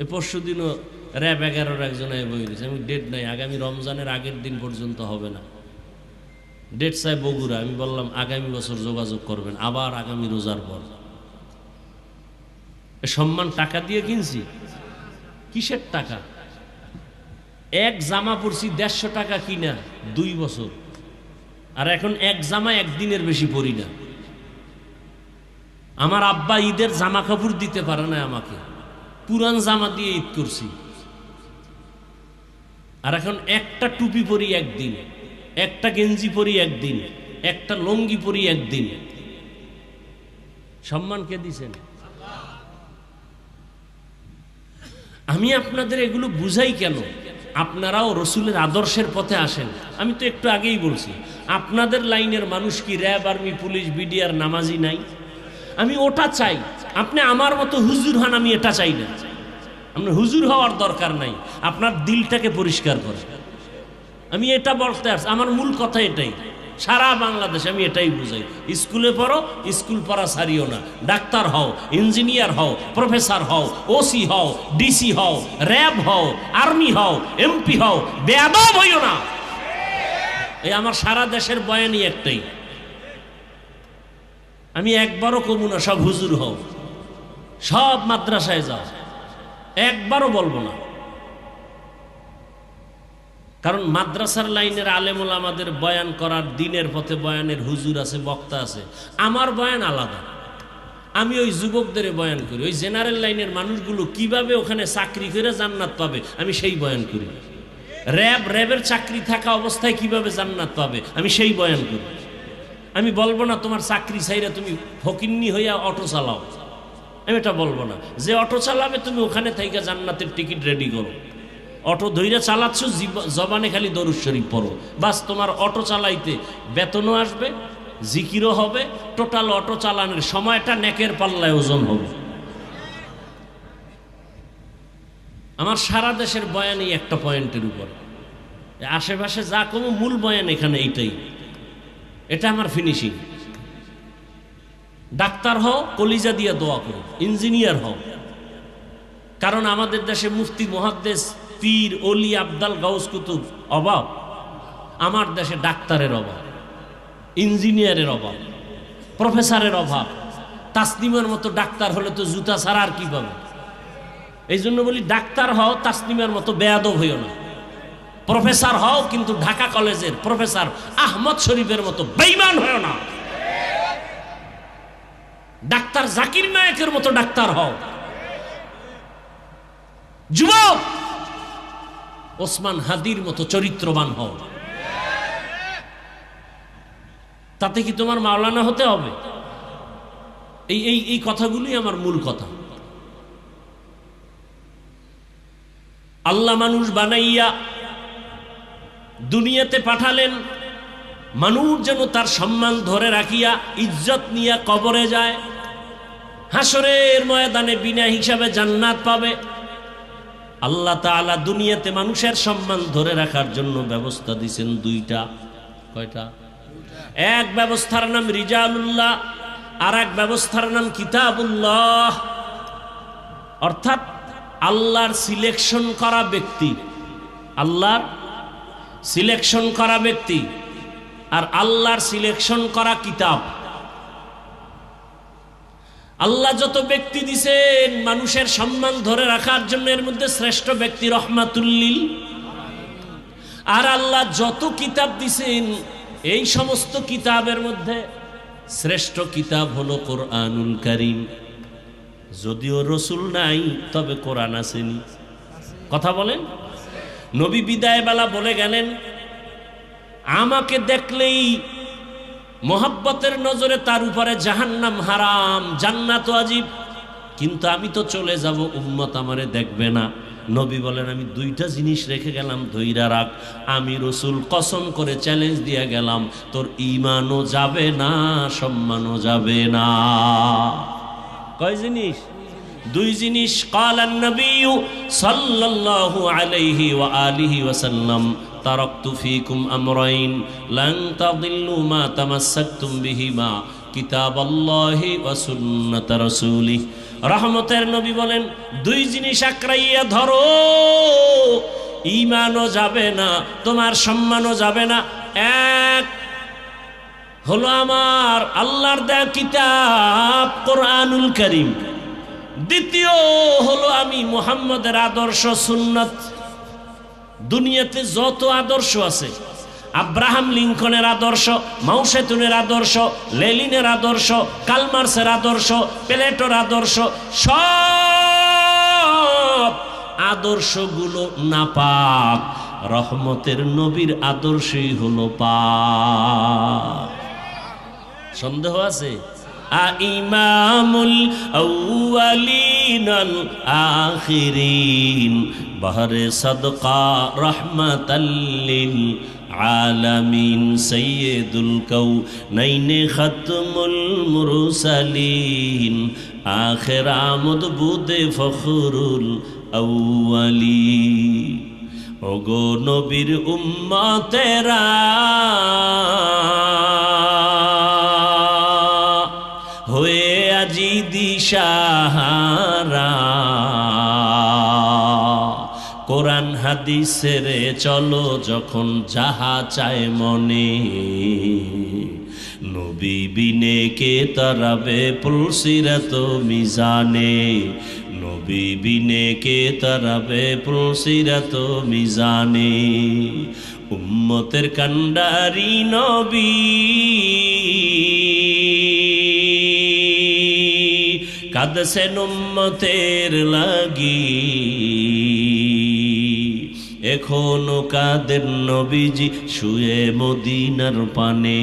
এই পরশু দিনও র্যাব 11-র একজন বই দিয়েছে, আমি ডেট নাই, আগামী রমজানের আগের দিন পর্যন্ত হবে না। ডেট চাই বগুড়া। আমি বললাম আগামী বছর যোগাযোগ করবেন, আবার আগামী রোজার পর। সম্মান টাকা দিয়ে কিনছি। কিসের টাকা? এক জামা পরছি 150 টাকা কিনা 2 বছর, আর এখন এক জামা একদিনের বেশি পরি না। আমার আব্বা ঈদের জামা কাপড় দিতে পারে না আমাকে, পুরান জামা দিয়ে ঈদ করছি। আর এখন একটা টুপি পরি একদিন, একটা গেঞ্জি পরি একদিন, একটা লঙ্গি পরি একদিন। সম্মান কে দিছেন? আমি আপনাদের এগুলো বুঝাই কেন? আপনারাও রসুলের আদর্শের পথে আসেন। আমি তো একটু আগেই বলছি, আপনাদের লাইনের মানুষ কি র্যাব, আর্মি, পুলিশ, বিডিআর নামাজি নাই? আমি ওটা চাই। আপনি আমার মতো হুজুর হন, আমি এটা চাই না। আপনার হুজুর হওয়ার দরকার নাই, আপনার দিলটাকে পরিষ্কার করে। আমি এটা বলতে আসছি, আমার মূল কথা এটাই। সারা বাংলাদেশ আমি এটাই বুঝাই, স্কুলে পড়ো, স্কুল পড়া ছাড়িও না। ডাক্তার হও, ইঞ্জিনিয়ার হও, প্রফেসর হও, ওসি হও, ডিসি হও, র্যাব হও, আর্মি হও, এমপি হও, বেয়াদব হইও না। এই আমার সারা দেশের বয়ানই একটাই। আমি একবারও কমু না সব হুজুর হও, সব মাদ্রাসায় যাও, একবারও বলবো না। কারণ মাদ্রাসার লাইনের আলেমুল আমাদের বয়ান করার, দিনের পথে বয়ানের হুজুর আছে, বক্তা আছে। আমার বয়ান আলাদা। আমি ওই যুবকদের বয়ান করি। ওই জেনারেল লাইনের মানুষগুলো কিভাবে ওখানে চাকরি করে জান্নাত পাবে, আমি সেই বয়ান করি। র্যাবের চাকরি থাকা অবস্থায় কিভাবে জান্নাত পাবে, আমি সেই বয়ান করি। আমি বলবো না তোমার চাকরি চাইরা তুমি ফকিন্নি হইয়া অটো চালাও, আমি এটা বলবো না। যে অটো চালাবে তুমি ওখানে থেকে জান্নাতের টিকিট রেডি করো। অটো ধৈর্য চালাচ্ছ, জবানে খালি দরুদ শরীফ পড়ো, বাস তোমার অটো চালাইতে বেতনও আসবে, জিকিরও হবে, টোটাল অটো চালানোর সময়টা নেকের পাল্লায় ওজন হবে। আমার সারা দেশের বয়ানই একটা পয়েন্টের উপর। আশেপাশে যা কোনো মূল বয়ান এখানে এইটাই, এটা আমার ফিনিশিং। ডাক্তার হও, কলিজা দিয়ে দোয়া করো। ইঞ্জিনিয়ার হও, কারণ আমাদের দেশে মুফতি, মুহাদ্দিস, পীর, ওলি, আবদাল, গাউস, কুতুব অভাব। আমার দেশে ডাক্তারের অভাব, ইঞ্জিনিয়ারের অভাব, প্রফেসরের অভাব। তাসনিমের মতো ডাক্তার হলে তো জুতা ছাড়া আর কি পাবে। এই জন্য বলি ডাক্তার হও, তাসনিমের মতো বেয়াদব হইও না। প্রফেসর হও, কিন্তু ঢাকা কলেজের প্রফেসর আহমদ শরীফের মতো বেঈমান হইও না। ডাক্তার জাকির নায়েকের মতো ডাক্তার হও। যুবক ওসমান হাদির মতো চরিত্রবান হও। তাতে কি তোমার মাওলানা হতে হবে? এই কথাগুলোই আমার মূল কথা। আল্লাহ মানুষ বানাইয়া দুনিয়াতে পাঠালেন, মানুষ যেন তার সম্মান ধরে রাখিয়া ইজ্জত নিয়ে কবরে যায়, হাসরের ময়দানে বিনা হিসাবে জান্নাত পাবে। আল্লাহ তাআলা দুনিয়াতে মানুষের সম্মান ধরে রাখার জন্য ব্যবস্থা দিয়েছেন দুইটা। কয়টা? এক ব্যবস্থার নাম রিজালুল্লাহ, আর এক ব্যবস্থার নাম কিতাবুল্লাহ। অর্থাৎ আল্লাহর সিলেকশন করা ব্যক্তি, আল্লাহর সিলেকশন করা ব্যক্তি আর আল্লাহর সিলেকশন করা কিতাব। আল্লাহ যত ব্যক্তি দিছেন মানুষের সম্মান ধরে রাখার জন্য, এর মধ্যে শ্রেষ্ঠ ব্যক্তি রহমাতুল্লিল। আর আল্লাহ যত কিতাব দিছেন এই সমস্ত কিতাবের মধ্যে শ্রেষ্ঠ কিতাব হলো কোরআনুল কারীম। যদিও রসুল নাই, তবে কোরআন আসেনি। কথা বলেন। নবী বিদায় বেলা বলে গেলেন, আমাকে দেখলেই মোহাব্বতের নজরে তার উপরে জাহান্নাম হারাম, জান্নাত ওয়াজিব, কিন্তু আমি তো চলে যাব, উম্মত আমারে দেখবে না। নবী বলেন, আমি দুইটা জিনিস রেখে গেলাম, ধৈরা রাখ। আমি রসুল কসম করে চ্যালেঞ্জ দিয়ে গেলাম, তোর ঈমানও যাবে না, সম্মানও যাবে না। কয় জিনিস? দুই জিনিস। ক্বালান নবী সাল্লাল্লাহু আলাইহি ওয়া আলিহি ওয়াসাল্লাম, তারাকতু ফীকুম আমরাইন লান তাদিল্লু মা তামাসসাকতুম বিহিমা কিতাবাল্লাহি ওয়া সুন্নাত রাসূলিহি। রহমতের নবী বলেন, দুই জিনিস আঁকড়াইয়া ধরো, ঈমানও যাবে না, তোমার সম্মানও যাবে না। এক হলো আমার আল্লাহর দেয়া কিতাব কোরআনুল কারীম, দ্বিতীয় হলো আমি মুহাম্মদের আদর্শ সুন্নাত। দুনিয়াতে যত আদর্শ আছে, আব্রাহাম লিঙ্কনের আদর্শ, মাও সেতুনের আদর্শ, লেনিনের আদর্শ, কালমার্সের আদর্শ, প্লেটোর আদর্শ, সব আদর্শগুলো নাপাক। রহমতের নবীর আদর্শই হলো পাক। সন্দেহ আছে? ইমামুল আউয়ালিন আল আখিরিন বাহরে সাদকা রাহমাতাল লিল আলামিন সাইয়্যিদুল কাউনাইনি খাতমুল মুরসালিন আখির আমদ বুদে ফখরুল আউয়ালিন। ওগো নবীর উম্মতেরা, হয়ে আজি দিশাহারা, কোরআন হাদিসের চলো যখন যাহা চায় মনে, নবী বিনে কে তরাবে পুলসিরাত মিজানে, নবী বিনে কে তরাবে পুলসিরাত মিজানে। উম্মতের কান্ডারি নবী, কাঁদছেন উম্মতের লাগি, এখনো কাদের নবীজি শুয়ে মদিনার পানে,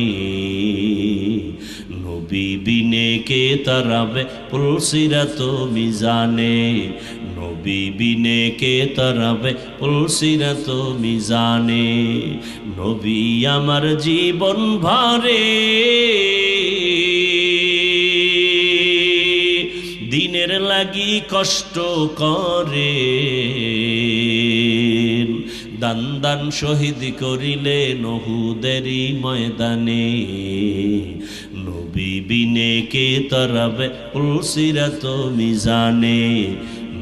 নবী বিনে কে তারাবে পুলসিরাত মিজানে, নবী বিনে কে তারাবে পুলসিরাত মিজানে। নবী আমার জীবন ভরে দিনের লাগি কষ্ট করে, দান দান শহীদ করিলে উহুদেরই ময়দানে, নবী বিনে কে তরাবে পুলসিরাত মিজানে,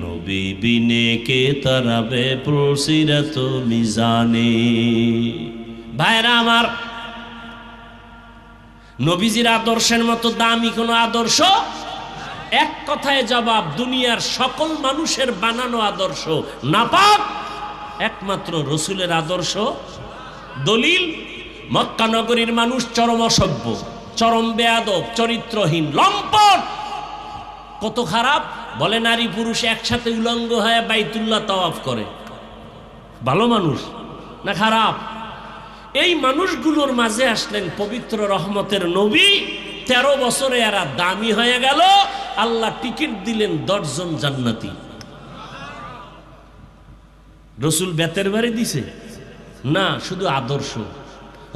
নবী বিনে কে তরাবে পুলসিরাত মিজানে। ভাইরা আমার, নবীজির আদর্শের মতো দামি কোনো আদর্শ, এক কথায় জবাব, দুনিয়ার সকল মানুষের বানানো আদর্শ নাপাক, একমাত্র রসুলের আদর্শ। দলিল, মক্কা নগরীর মানুষ চরম অসভ্য, চরম বেয়াদব, চরিত্রহীন, লম্পট। কত খারাপ বলে, নারী পুরুষ একসাথে উলঙ্গ হয়ে বাইতুল্লাহ তাওয়াফ করে। ভালো মানুষ না খারাপ? এই মানুষগুলোর মাঝে আসলেন পবিত্র রহমতের নবী। 13 বছরে এরা দামি হয়ে গেল। আল্লাহ টিকিট দিলেন 10 জন জান্নাতি। রসুল বেতের বাড়ি দিছে না, শুধু আদর্শ।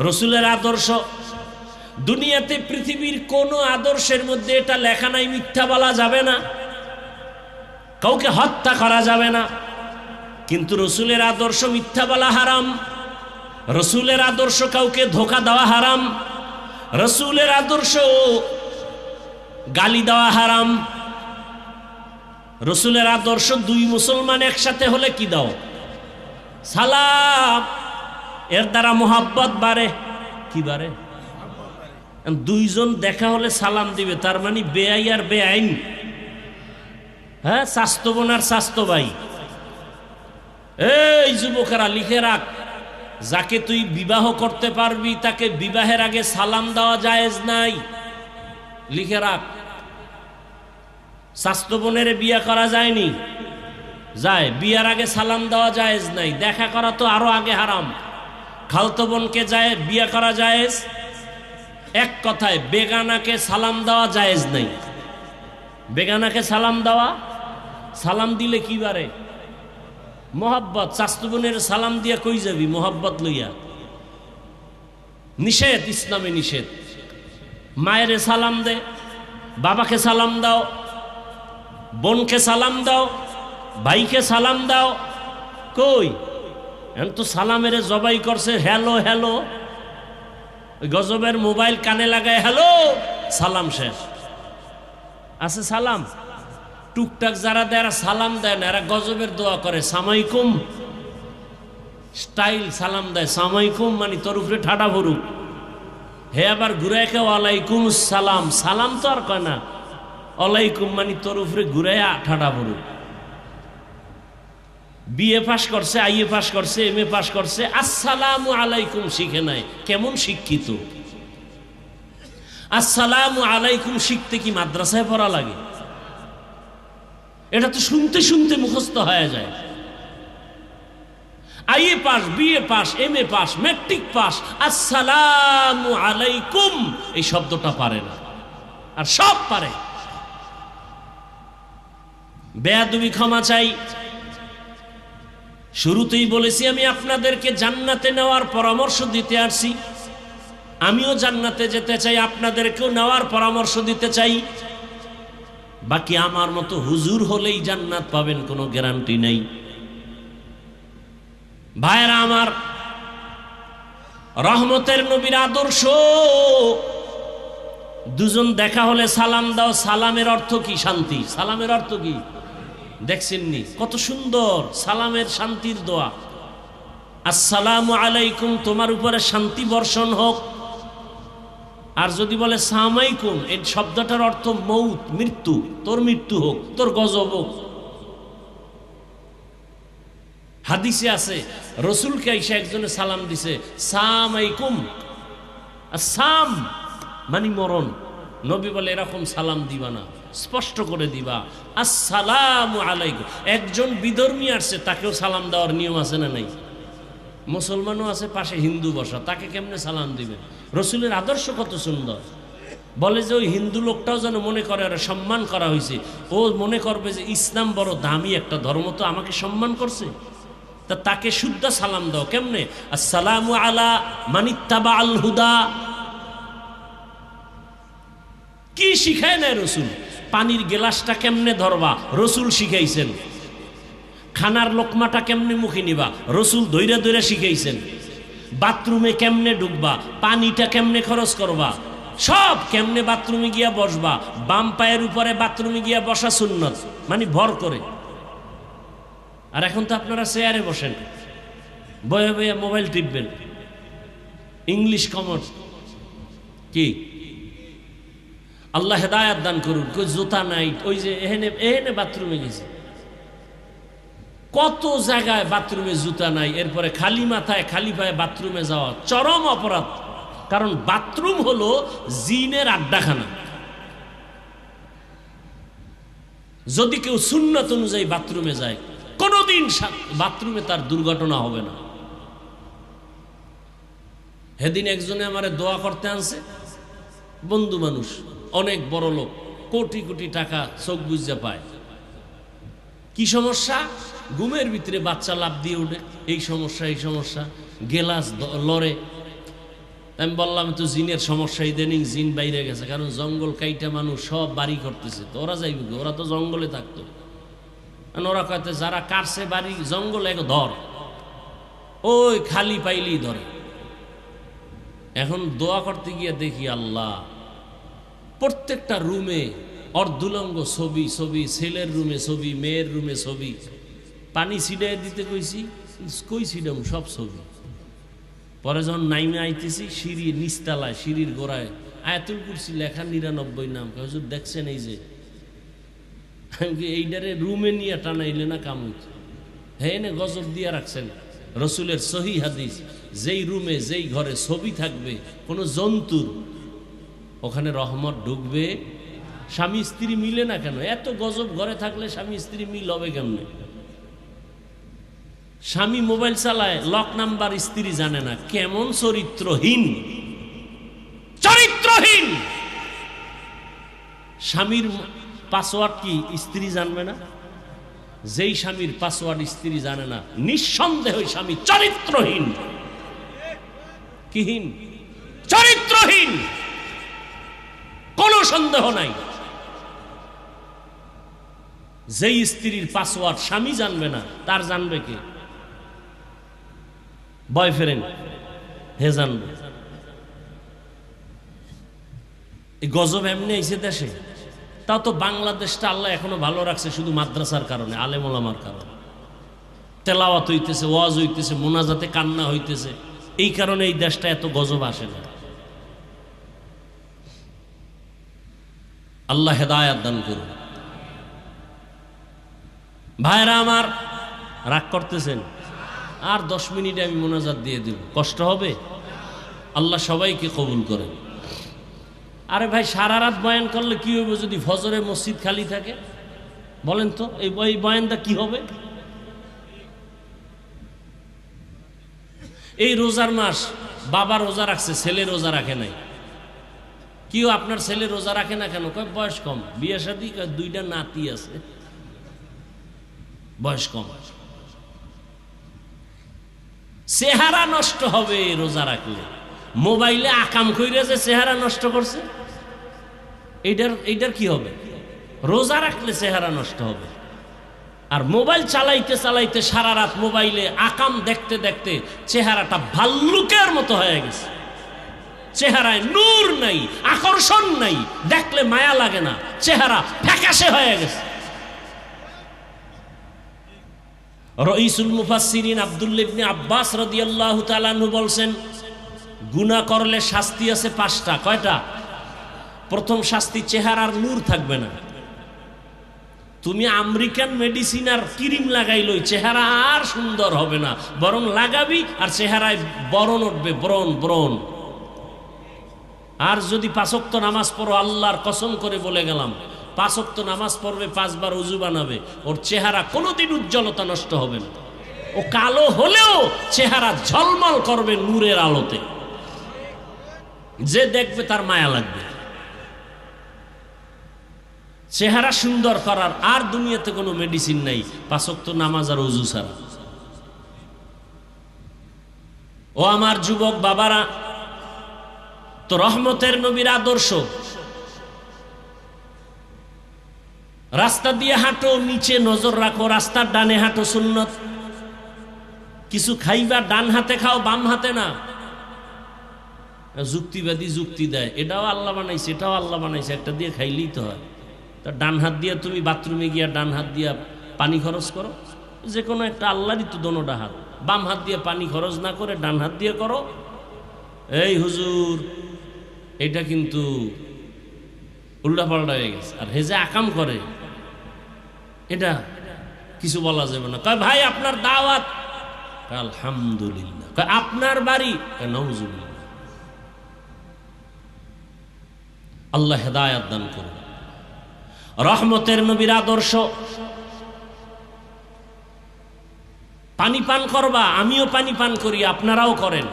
রসুলের আদর্শ দুনিয়াতে পৃথিবীর কোন আদর্শের মধ্যে এটা লেখা নাই মিথ্যা বলা যাবে না, কাউকে হত্যা করা যাবে না, কিন্তু রসুলের আদর্শ মিথ্যা বলা হারাম, রসুলের আদর্শ কাউকে ধোঁকা দেওয়া হারাম, রসুলের আদর্শ গালি দেওয়া হারাম। রসুলের আদর্শ দুই মুসলমান একসাথে হলে কি দাও? সালাম। এর দ্বারা মোহাব্বত বাড়ে। কি বাড়ে? দুইজন দেখা হলে সালাম দিবে, তার মানে বেআই আর বেআইন। হ্যাঁ, স্বাস্থ্য বোন আর স্বাস্থ্য ভাই। এই যুবকেরা লিখে রাখ, যাকে তুই বিবাহ করতে পারবি তাকে বিবাহের আগে সালাম দেওয়া জায়েজ নাই। লিখে রাখ। স্বাস্থ্য বোনের বিয়ে করা যায়নি? যায়। বিয়ার আগে সালাম দেওয়া জায়েজ নাই। দেখা করা তো আরো আগে হারাম। খালতো বোনকে যায় বিয়ে করা জায়েজ। এক কথায় বেগানাকে সালাম দেওয়া জায়েজ নাই। বেগানাকে সালাম দেওয়া, সালাম দিলে কি বারে? মোহাব্বত। স্বাস্থ্য বোনের সালাম দিয়া কই যাবি মোহাব্বত লইয়া? নিষেধ, ইসলামে নিষেধ। মায়ের সালাম দে, বাবাকে সালাম দাও, বোনকে সালাম দাও, ভাইকে সালাম দাও। কই এখন তো সালামের জবাই করছে হ্যালো হ্যালো। ওই গজবের মোবাইল কানে লাগায় হ্যালো, সালাম শেষ। আছে সালাম? টুকটাক যারা দেয় সালাম দেয় না, এরা গজবের দোয়া করে সামাইকুম স্টাইল সালাম দেয়। সামাইকুম মানে তোর উপরে ঠাডা ভরুক। হে আবার ঘুরে কেউ আলাইকুম সালাম, সালাম তো আর কয় না। আলাইকুম মানে তোর উপরে ঘুরে ঠাডা ভরুক। বিএ পাস করছে, আইএ পাস করছে, এমএ পাস করছে, আসসালামু আলাইকুম শিখে নাই। কেমন শিক্ষিত! আসসালামু আলাইকুম শিখতে কি মাদ্রাসায় পড়া লাগে? এটা তো শুনতে শুনতে মুখস্থ হয়ে যায়। IA pass, BA pass, MA pass, matric pass, আসসালামু আলাইকুম এই শব্দটা পারে না, আর সব পারে। বেয়াদবি ক্ষমা চাই। শুরুতেই বলেছি আমি আপনাদেরকে জান্নাতে নেওয়ার পরামর্শ দিতে আসছি। আমিও জান্নাতে যেতে চাই, আপনাদেরকেও নেওয়ার পরামর্শ দিতে চাই। বাকি আমার মতো হুজুর হলেই জান্নাত পাবেন কোনো গ্যারান্টি নেই। ভাইরা আমার, রহমতের নবীর আদর্শ দুজন দেখা হলে সালাম দাও। সালামের অর্থ কি? শান্তি। সালামের অর্থ কি দেখছেননি? কত সুন্দর সালামের শান্তির দোয়া। আসসালামু আলাইকুম, তোমার উপরে শান্তি বর্ষণ হোক। আর যদি বলে সামাইকুম, এই শব্দটার অর্থ মৌত, মৃত্যু। তোর মৃত্যু হোক, তোর গজব হোক। হাদিসে আছে রসুলকে এসে একজনে সালাম দিছে সামাইকুম, আর সাম মানে মরণ। নবী বলে এরকম সালাম দিবা না, স্পষ্ট করে দিবা আসসালামু আলাইকুম। একজন বিধর্মী আসছে, তাকেও সালাম দেওয়ার নিয়ম আছে না নাই? মুসলমানও আছে পাশে, হিন্দু বসা, তাকে কেমনে সালাম দিবে? রসুলের আদর্শ কত সুন্দর। বলে যে ওই হিন্দু লোকটাও যেন মনে করে আর সম্মান করা হয়েছে। ও মনে করবে যে ইসলাম বড় দামি একটা ধর্ম, তো আমাকে সম্মান করছে। তা তাকে শুদ্ধ সালাম দাও। কেমনে? আসসালামু আলা মানিত্তাবা আল হুদা। কি শিখায় না রসুল? পানির গেলাসটা কেমনে ধরবা, রসুল শিখাইছেন। খানার লোকমাটা কেমনে মুখে নিবা, রসুল দইরা দইরা শিখাইছেন। বাথরুমে কেমনে ঢুকবা, পানিটা কেমনে খরচ করবা, সব কেমনে বাথরুমে গিয়া বসবা। বাম পায়ের উপরে বাথরুমে গিয়া বসা সুন্নত, মানে ভর করে। আর এখন তো আপনারা চেয়ারে বসেন, বয়ে বয়ে মোবাইল টিপবেন। ইংলিশ কমার্স কি? আল্লাহ হেদায়াত দান করুন। কই জুতা নাই, ওই যে এহেনে এহেনে বাথরুমে গেছে, কত জায়গায় বাথরুমে জুতা নাই, এরপরে খালি মাথায় খালি পায়ে বাথরুমে যাওয়া চরম অপরাধ। কারণ বাথরুম হলো জিনের আড্ডাখানা। যদি কেউ সুন্নাত অনুযায়ী বাথরুমে যায়, কোনোদিন বাথরুমে তার দুর্ঘটনা হবে না। সেদিন একজনে আমারে দোয়া করতে আনছে, বন্ধু মানুষ, অনেক বড় লোক, কোটি কোটি টাকা চোখ বুঝে পায়। কি সমস্যা? ঘুমের ভিতরে বাচ্চা লাফ দিয়ে উঠে, এই সমস্যা এই সমস্যা, গেলাস লড়ে। আমি বললাম তো জিনের সমস্যা, ইদানিং জিন বাইরে গেছে, কারণ জঙ্গল কাইটা মানুষ সব বাড়ি করতেছে। তো ওরা যাইবে, ওরা তো জঙ্গলে থাকতো। ওরা কয়তে যারা কাটছে বাড়ি জঙ্গলে ধর, ওই খালি পাইলেই ধরে। এখন দোয়া করতে গিয়ে দেখি আল্লাহ, প্রত্যেকটা রুমে অর্ধুলঙ্গ ছবি ছবি, ছেলের রুমে ছবি, মেয়ের রুমে ছবি। পানি ছিটাই দিতে কইছি, কই ছিটাম, সব ছবি। পরে যখন নাইমে আইতেছি, সিঁড়ি নিচতলায়, সিঁড়ির গোড়ায় আয়াতুল কুরসি লেখা 99 নাম। হুজুর দেখছেন এই যে, আমি এইটারে রুমে নিয়ে টানাইলে না কাম হইত। হ্যাঁ না, গজব দিয়ে রাখছেন রসুলের সহি হাদিস, যেই রুমে যেই ঘরে ছবি থাকবে কোনো জন্তুর, ওখানে রহমত ঢুকবে। স্বামী স্ত্রী মিলে না কেন? এত গজব ঘরে থাকলে স্বামী স্ত্রী মিল হবে কেমনে? স্বামী মোবাইল চালায়, লক নাম্বার স্ত্রী জানে না, কেমন চরিত্রহীন! চরিত্রহীন! স্বামীর পাসওয়ার্ড কি স্ত্রী জানবে না? যেই স্বামীর পাসওয়ার্ড স্ত্রী জানে না, নিঃসন্দেহ স্বামী চরিত্রহীন। কিহীন? চরিত্রহীন, কোনো সন্দেহ নাই। যেই স্ত্রীর পাসওয়ার্ড স্বামী জানবে না, তার জানবে কে? বয়ফ্রেন্ড, হে জানবে। এই গজব এমনি আইছে দেশে। তাও তো বাংলাদেশটা আল্লাহ এখনো ভালো রাখছে শুধু মাদ্রাসার কারণে, আলেম ওলামার কারণে। তেলাওয়াত হইতেছে, ওয়াজ হইতেছে, মোনাজাতে কান্না হইতেছে, এই কারণে এই দেশটা এত গজব আসে না। আল্লাহ হেদায়াত দান করুন। ভাইরা আমার, রাগ করতেছেন? আর 10 মিনিটে আমি মোনাজাত দিয়ে দিব, কষ্ট হবে? আল্লাহ সবাইকে কবুল করেন। আরে ভাই, সারা রাত বয়ান করলে কি হবে যদি ফজরে মসজিদ খালি থাকে? বলেন তো, এই বয়ানটা কি হবে? এই রোজার মাস, বাবা রোজা রাখছে, ছেলে রোজা রাখে নাই। কেউ আপনার ছেলে রোজা রাখে না কেন? কয় বয়স কম, বিয়ে শাদী, 2টা নাতি আছে, বয়স কম। চেহারা নষ্ট হবে রোজা রাখলে। মোবাইলে আকাম কইরা যে চেহারা নষ্ট করছে, এইটার কি হবে? রোজা রাখলে চেহারা নষ্ট হবে। আর মোবাইল চালাইতে চালাইতে সারা রাত মোবাইলে আকাম দেখতে দেখতে চেহারাটা ভাল্লুকের মতো হয়ে গেছে। চেহারায় নূর নাই, আকর্ষণ নাই, দেখলে মায়া লাগে না, চেহারা ফ্যাকাশে হয়ে গেছে। রাইসুল মুফাসসিরিন আব্দুল্লাহ ইবনে আব্বাস রাদিয়াল্লাহু তাআলা আনহু বলছেন, গুনাহ করলে শাস্তি আছে 5টা। কয়টা? প্রথম শাস্তি, চেহারার নূর থাকবে না। তুমি আমেরিকান মেডিসিন আর ক্রিম লাগাইলই চেহারা আর সুন্দর হবে না, বরং লাগাবি আর চেহারায় ব্রণ উঠবে, ব্রণ। আর যদি 5 ওয়াক্ত নামাজ পড়ো, আল্লাহর কসম করে বলে গেলাম, 5 ওয়াক্ত নামাজ পড়বে, 5 বার ওযু বানাবে, ওর চেহারা কোনোদিন উজ্জ্বলতা নষ্ট হবে না। ও কালো হলেও চেহারা ঝলমল করবে নূরের আলোতে, যে দেখবে তার মায়া লাগবে। চেহারা সুন্দর করার আর দুনিয়াতে কোনো মেডিসিন নাই, 5 ওয়াক্ত নামাজ আর ওযু ছাড়া। ও আমার যুবক বাবারা, তো রহমতের নবীর আদর্শ, রাস্তা দিয়ে হাঁটো, নিচে নজর রাখো, রাস্তার ডানে হাঁটো সুন্নত। কিছু খাইবা ডান হাতে খাও, বাম হাতে না। যুক্তিবাদী যুক্তি দেয়, এটাও আল্লাহ বানাইছে, এটাও আল্লাহ বানাইছে, একটা দিয়ে খাইলেই তো হয়। তা ডান হাত দিয়ে তুমি বাথরুমে গিয়া ডান হাত দিয়া পানি খরচ করো, যে কোনো একটা, আল্লাহরই তো দোনোটা হাত। বাম হাত দিয়ে পানি খরচ না করে ডান হাত দিয়ে করো। এই হুজুর, এটা কিন্তু উল্টাপাল্টা হয়ে গেছে। আর হে যে আকাম করে, এটা কিছু বলা যাবে না। কয় ভাই আপনার দাওয়াত, আলহামদুলিল্লাহ। কয় আপনার বাড়ি, নাউজুবিল্লাহ। আল্লাহ হেদায়াত দান করুন। রহমতের নবীর আদর্শ, পানি পান করবা, আমিও পানি পান করি, আপনারাও করেন।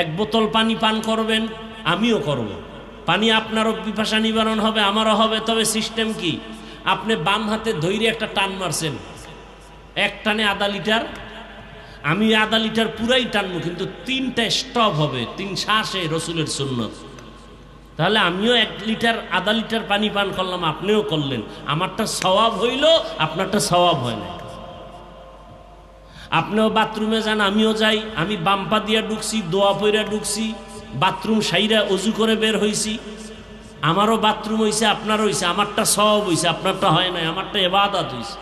1 বোতল পানি পান করবেন, আমিও করব। পানি আপনারও পিপাসা নিবারণ হবে, আমারও হবে। তবে সিস্টেম কি? আপনি বাম হাতে ধৈর্য একটা টান মারছেন, এক টানে আধা লিটার, আমি আধা লিটার পুরাই টানবো, কিন্তু 3টা স্টপ হবে, 3 শ্বাসে রসুলের সুন্নত। তাহলে আমিও 1 লিটার আধা লিটার পানি পান করলাম, আপনিও করলেন, আমারটা সওয়াব হইল, আপনারটা সওয়াব হয় না। আপনিও বাথরুমে যান, আমিও যাই, আমি বাম্পা দিয়া ঢুকছি, দোয়া পইরা ঢুকছি, বাথরুম সাইরা অজু করে বের হইছি, আমারও বাথরুম হইছে, আপনারও হইছে, আমারটা সব হইছে, আপনারটা হয় নাই, আমারটা ইবাদত হইছে।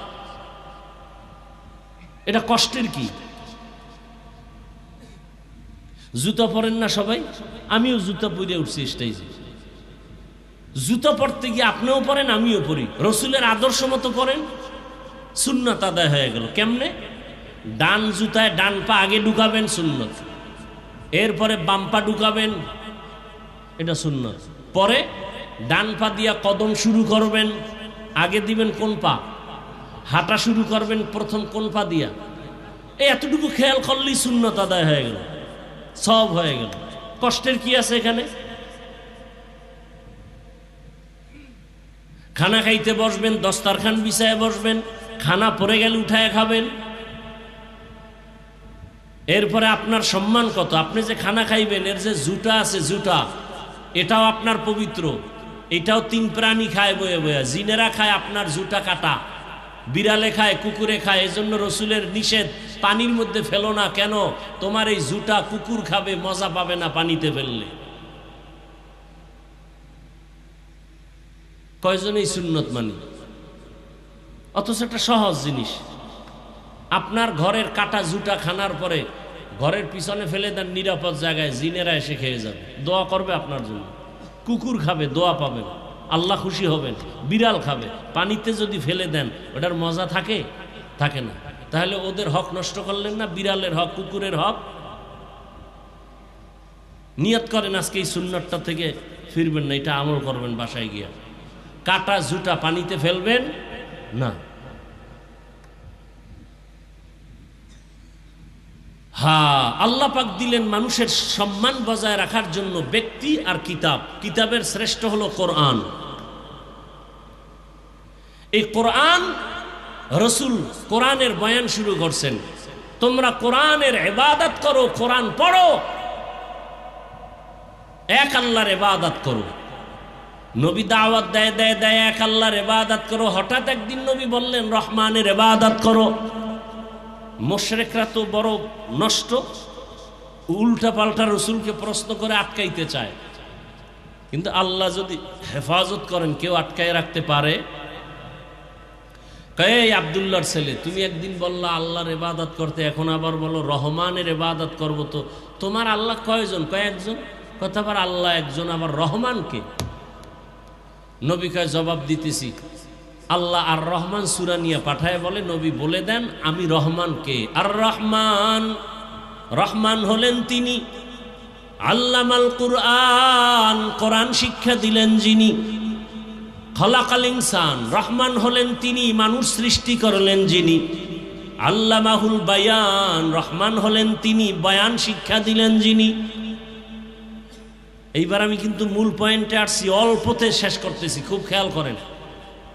এটা কষ্টের কি? জুতা পরেন না সবাই? আমিও জুতা পরে উঠছি স্টেজে। জুতা পরতে গিয়ে আপনিও পরেন, আমিও পরি, রসুলের আদর্শ মতো পরেন, সুন্নাত আদায় হয়ে গেল। কেমনে? ডান জুতায় ডান পা আগে ঢুকাবেন, সুন্নত। এরপরে বাম পা ঢুকাবেন, এটা সুন্নত। পরে ডান পা দিয়া কদম শুরু করবেন, আগে দিবেন কোন পা? হাঁটা শুরু করবেন প্রথম কোন পা দিয়া? এই এতটুকু খেয়াল করলেই সুন্নত আদায় হয়ে গেল, সব হয়ে গেল। কষ্টের কি আছে এখানে? খানা খাইতে বসবেন, দস্তারখান বিছায় বসবেন, খানা পড়ে গেলে উঠায় খাবেন। এরপরে আপনার সম্মান কত? আপনি যে খানা খাইবেন, এর যে জুটা আছে, জুটা এটাও আপনার পবিত্র, এটাও তিন প্রাণী খায় বয়ে বয়ে। জিনেরা খায় আপনার জুটা কাটা, বিড়ালে খায়, কুকুরে খায়। এজন্য রসুলের নিষেধ, পানির মধ্যে ফেলো না। কেন? তোমার এই জুটা কুকুর খাবে, মজা পাবে না পানিতে ফেললে। কয়জন এই সুন্নত মানি? অথচ একটা সহজ জিনিস। আপনার ঘরের কাটা জুটা খানার পরে ঘরের পিছনে ফেলে দেন নিরাপদ জায়গায়, জিনেরা এসে খেয়ে যাবে, দোয়া করবে আপনার জন্য। কুকুর খাবে, দোয়া পাবেন, আল্লাহ খুশি হবেন। বিড়াল খাবে, পানিতে যদি ফেলে দেন ওটার মজা থাকে? থাকে না। তাহলে ওদের হক নষ্ট করলেন না? বিড়ালের হক, কুকুরের হক। নিয়ত করেন আজকে এই সুন্নতটা থেকে ফিরবেন না, এটা আমল করবেন বাসায় গিয়া। কাটা জুটা পানিতে ফেলবেন না। হ্যাঁ, আল্লাহ পাক দিলেন মানুষের সম্মান বজায় রাখার জন্য ব্যক্তি আর কিতাব। কিতাবের শ্রেষ্ঠ হলো কোরআন। এই কোরআন, রসুল কোরআনের বয়ান শুরু করছেন, তোমরা কোরআনের ইবাদত করো, কোরআন পড়ো, এক আল্লাহর ইবাদত করো। নবী দাওয়াত দেয় দেয় দেয় এক আল্লাহর ইবাদত করো। হঠাৎ একদিন নবী বললেন রহমানের ইবাদত করো। মুশরিকরা তো বড় নষ্ট, উল্টা পাল্টা রসুলকে প্রশ্ন করে আটকাইতে চায়। কিন্তু আল্লাহ যদি হেফাজত করেন, কেউ আটকায় রাখতে পারে? এই আব্দুল্লাহর ছেলে, তুমি একদিন বললা আল্লাহর ইবাদত করতে, এখন আবার বলো রহমানের ইবাদত করবো। তো তোমার আল্লাহ কয়জন? কয়েকজন। কথা আবার আল্লাহ একজন, আবার রহমানকে? নবী কয় জবাব দিতেছি। আল্লাহ আর রহমান সূরা নিয়ে পাঠায় বলে, নবী বলে দেন আমি রহমানকে। আর রহমান, রহমান হলেন তিনি আল্লামাল কুরআন, কোরআন শিক্ষা দিলেন যিনি। খলাকাল ইনসান, রহমান হলেন তিনি মানুষ সৃষ্টি করলেন যিনি। আল্লামাহুল বায়ান, রহমান হলেন তিনি বয়ান শিক্ষা দিলেন যিনি। এইবার আমি কিন্তু মূল পয়েন্টে আসছি, অল্পতে শেষ করতেছি, খুব খেয়াল করেন।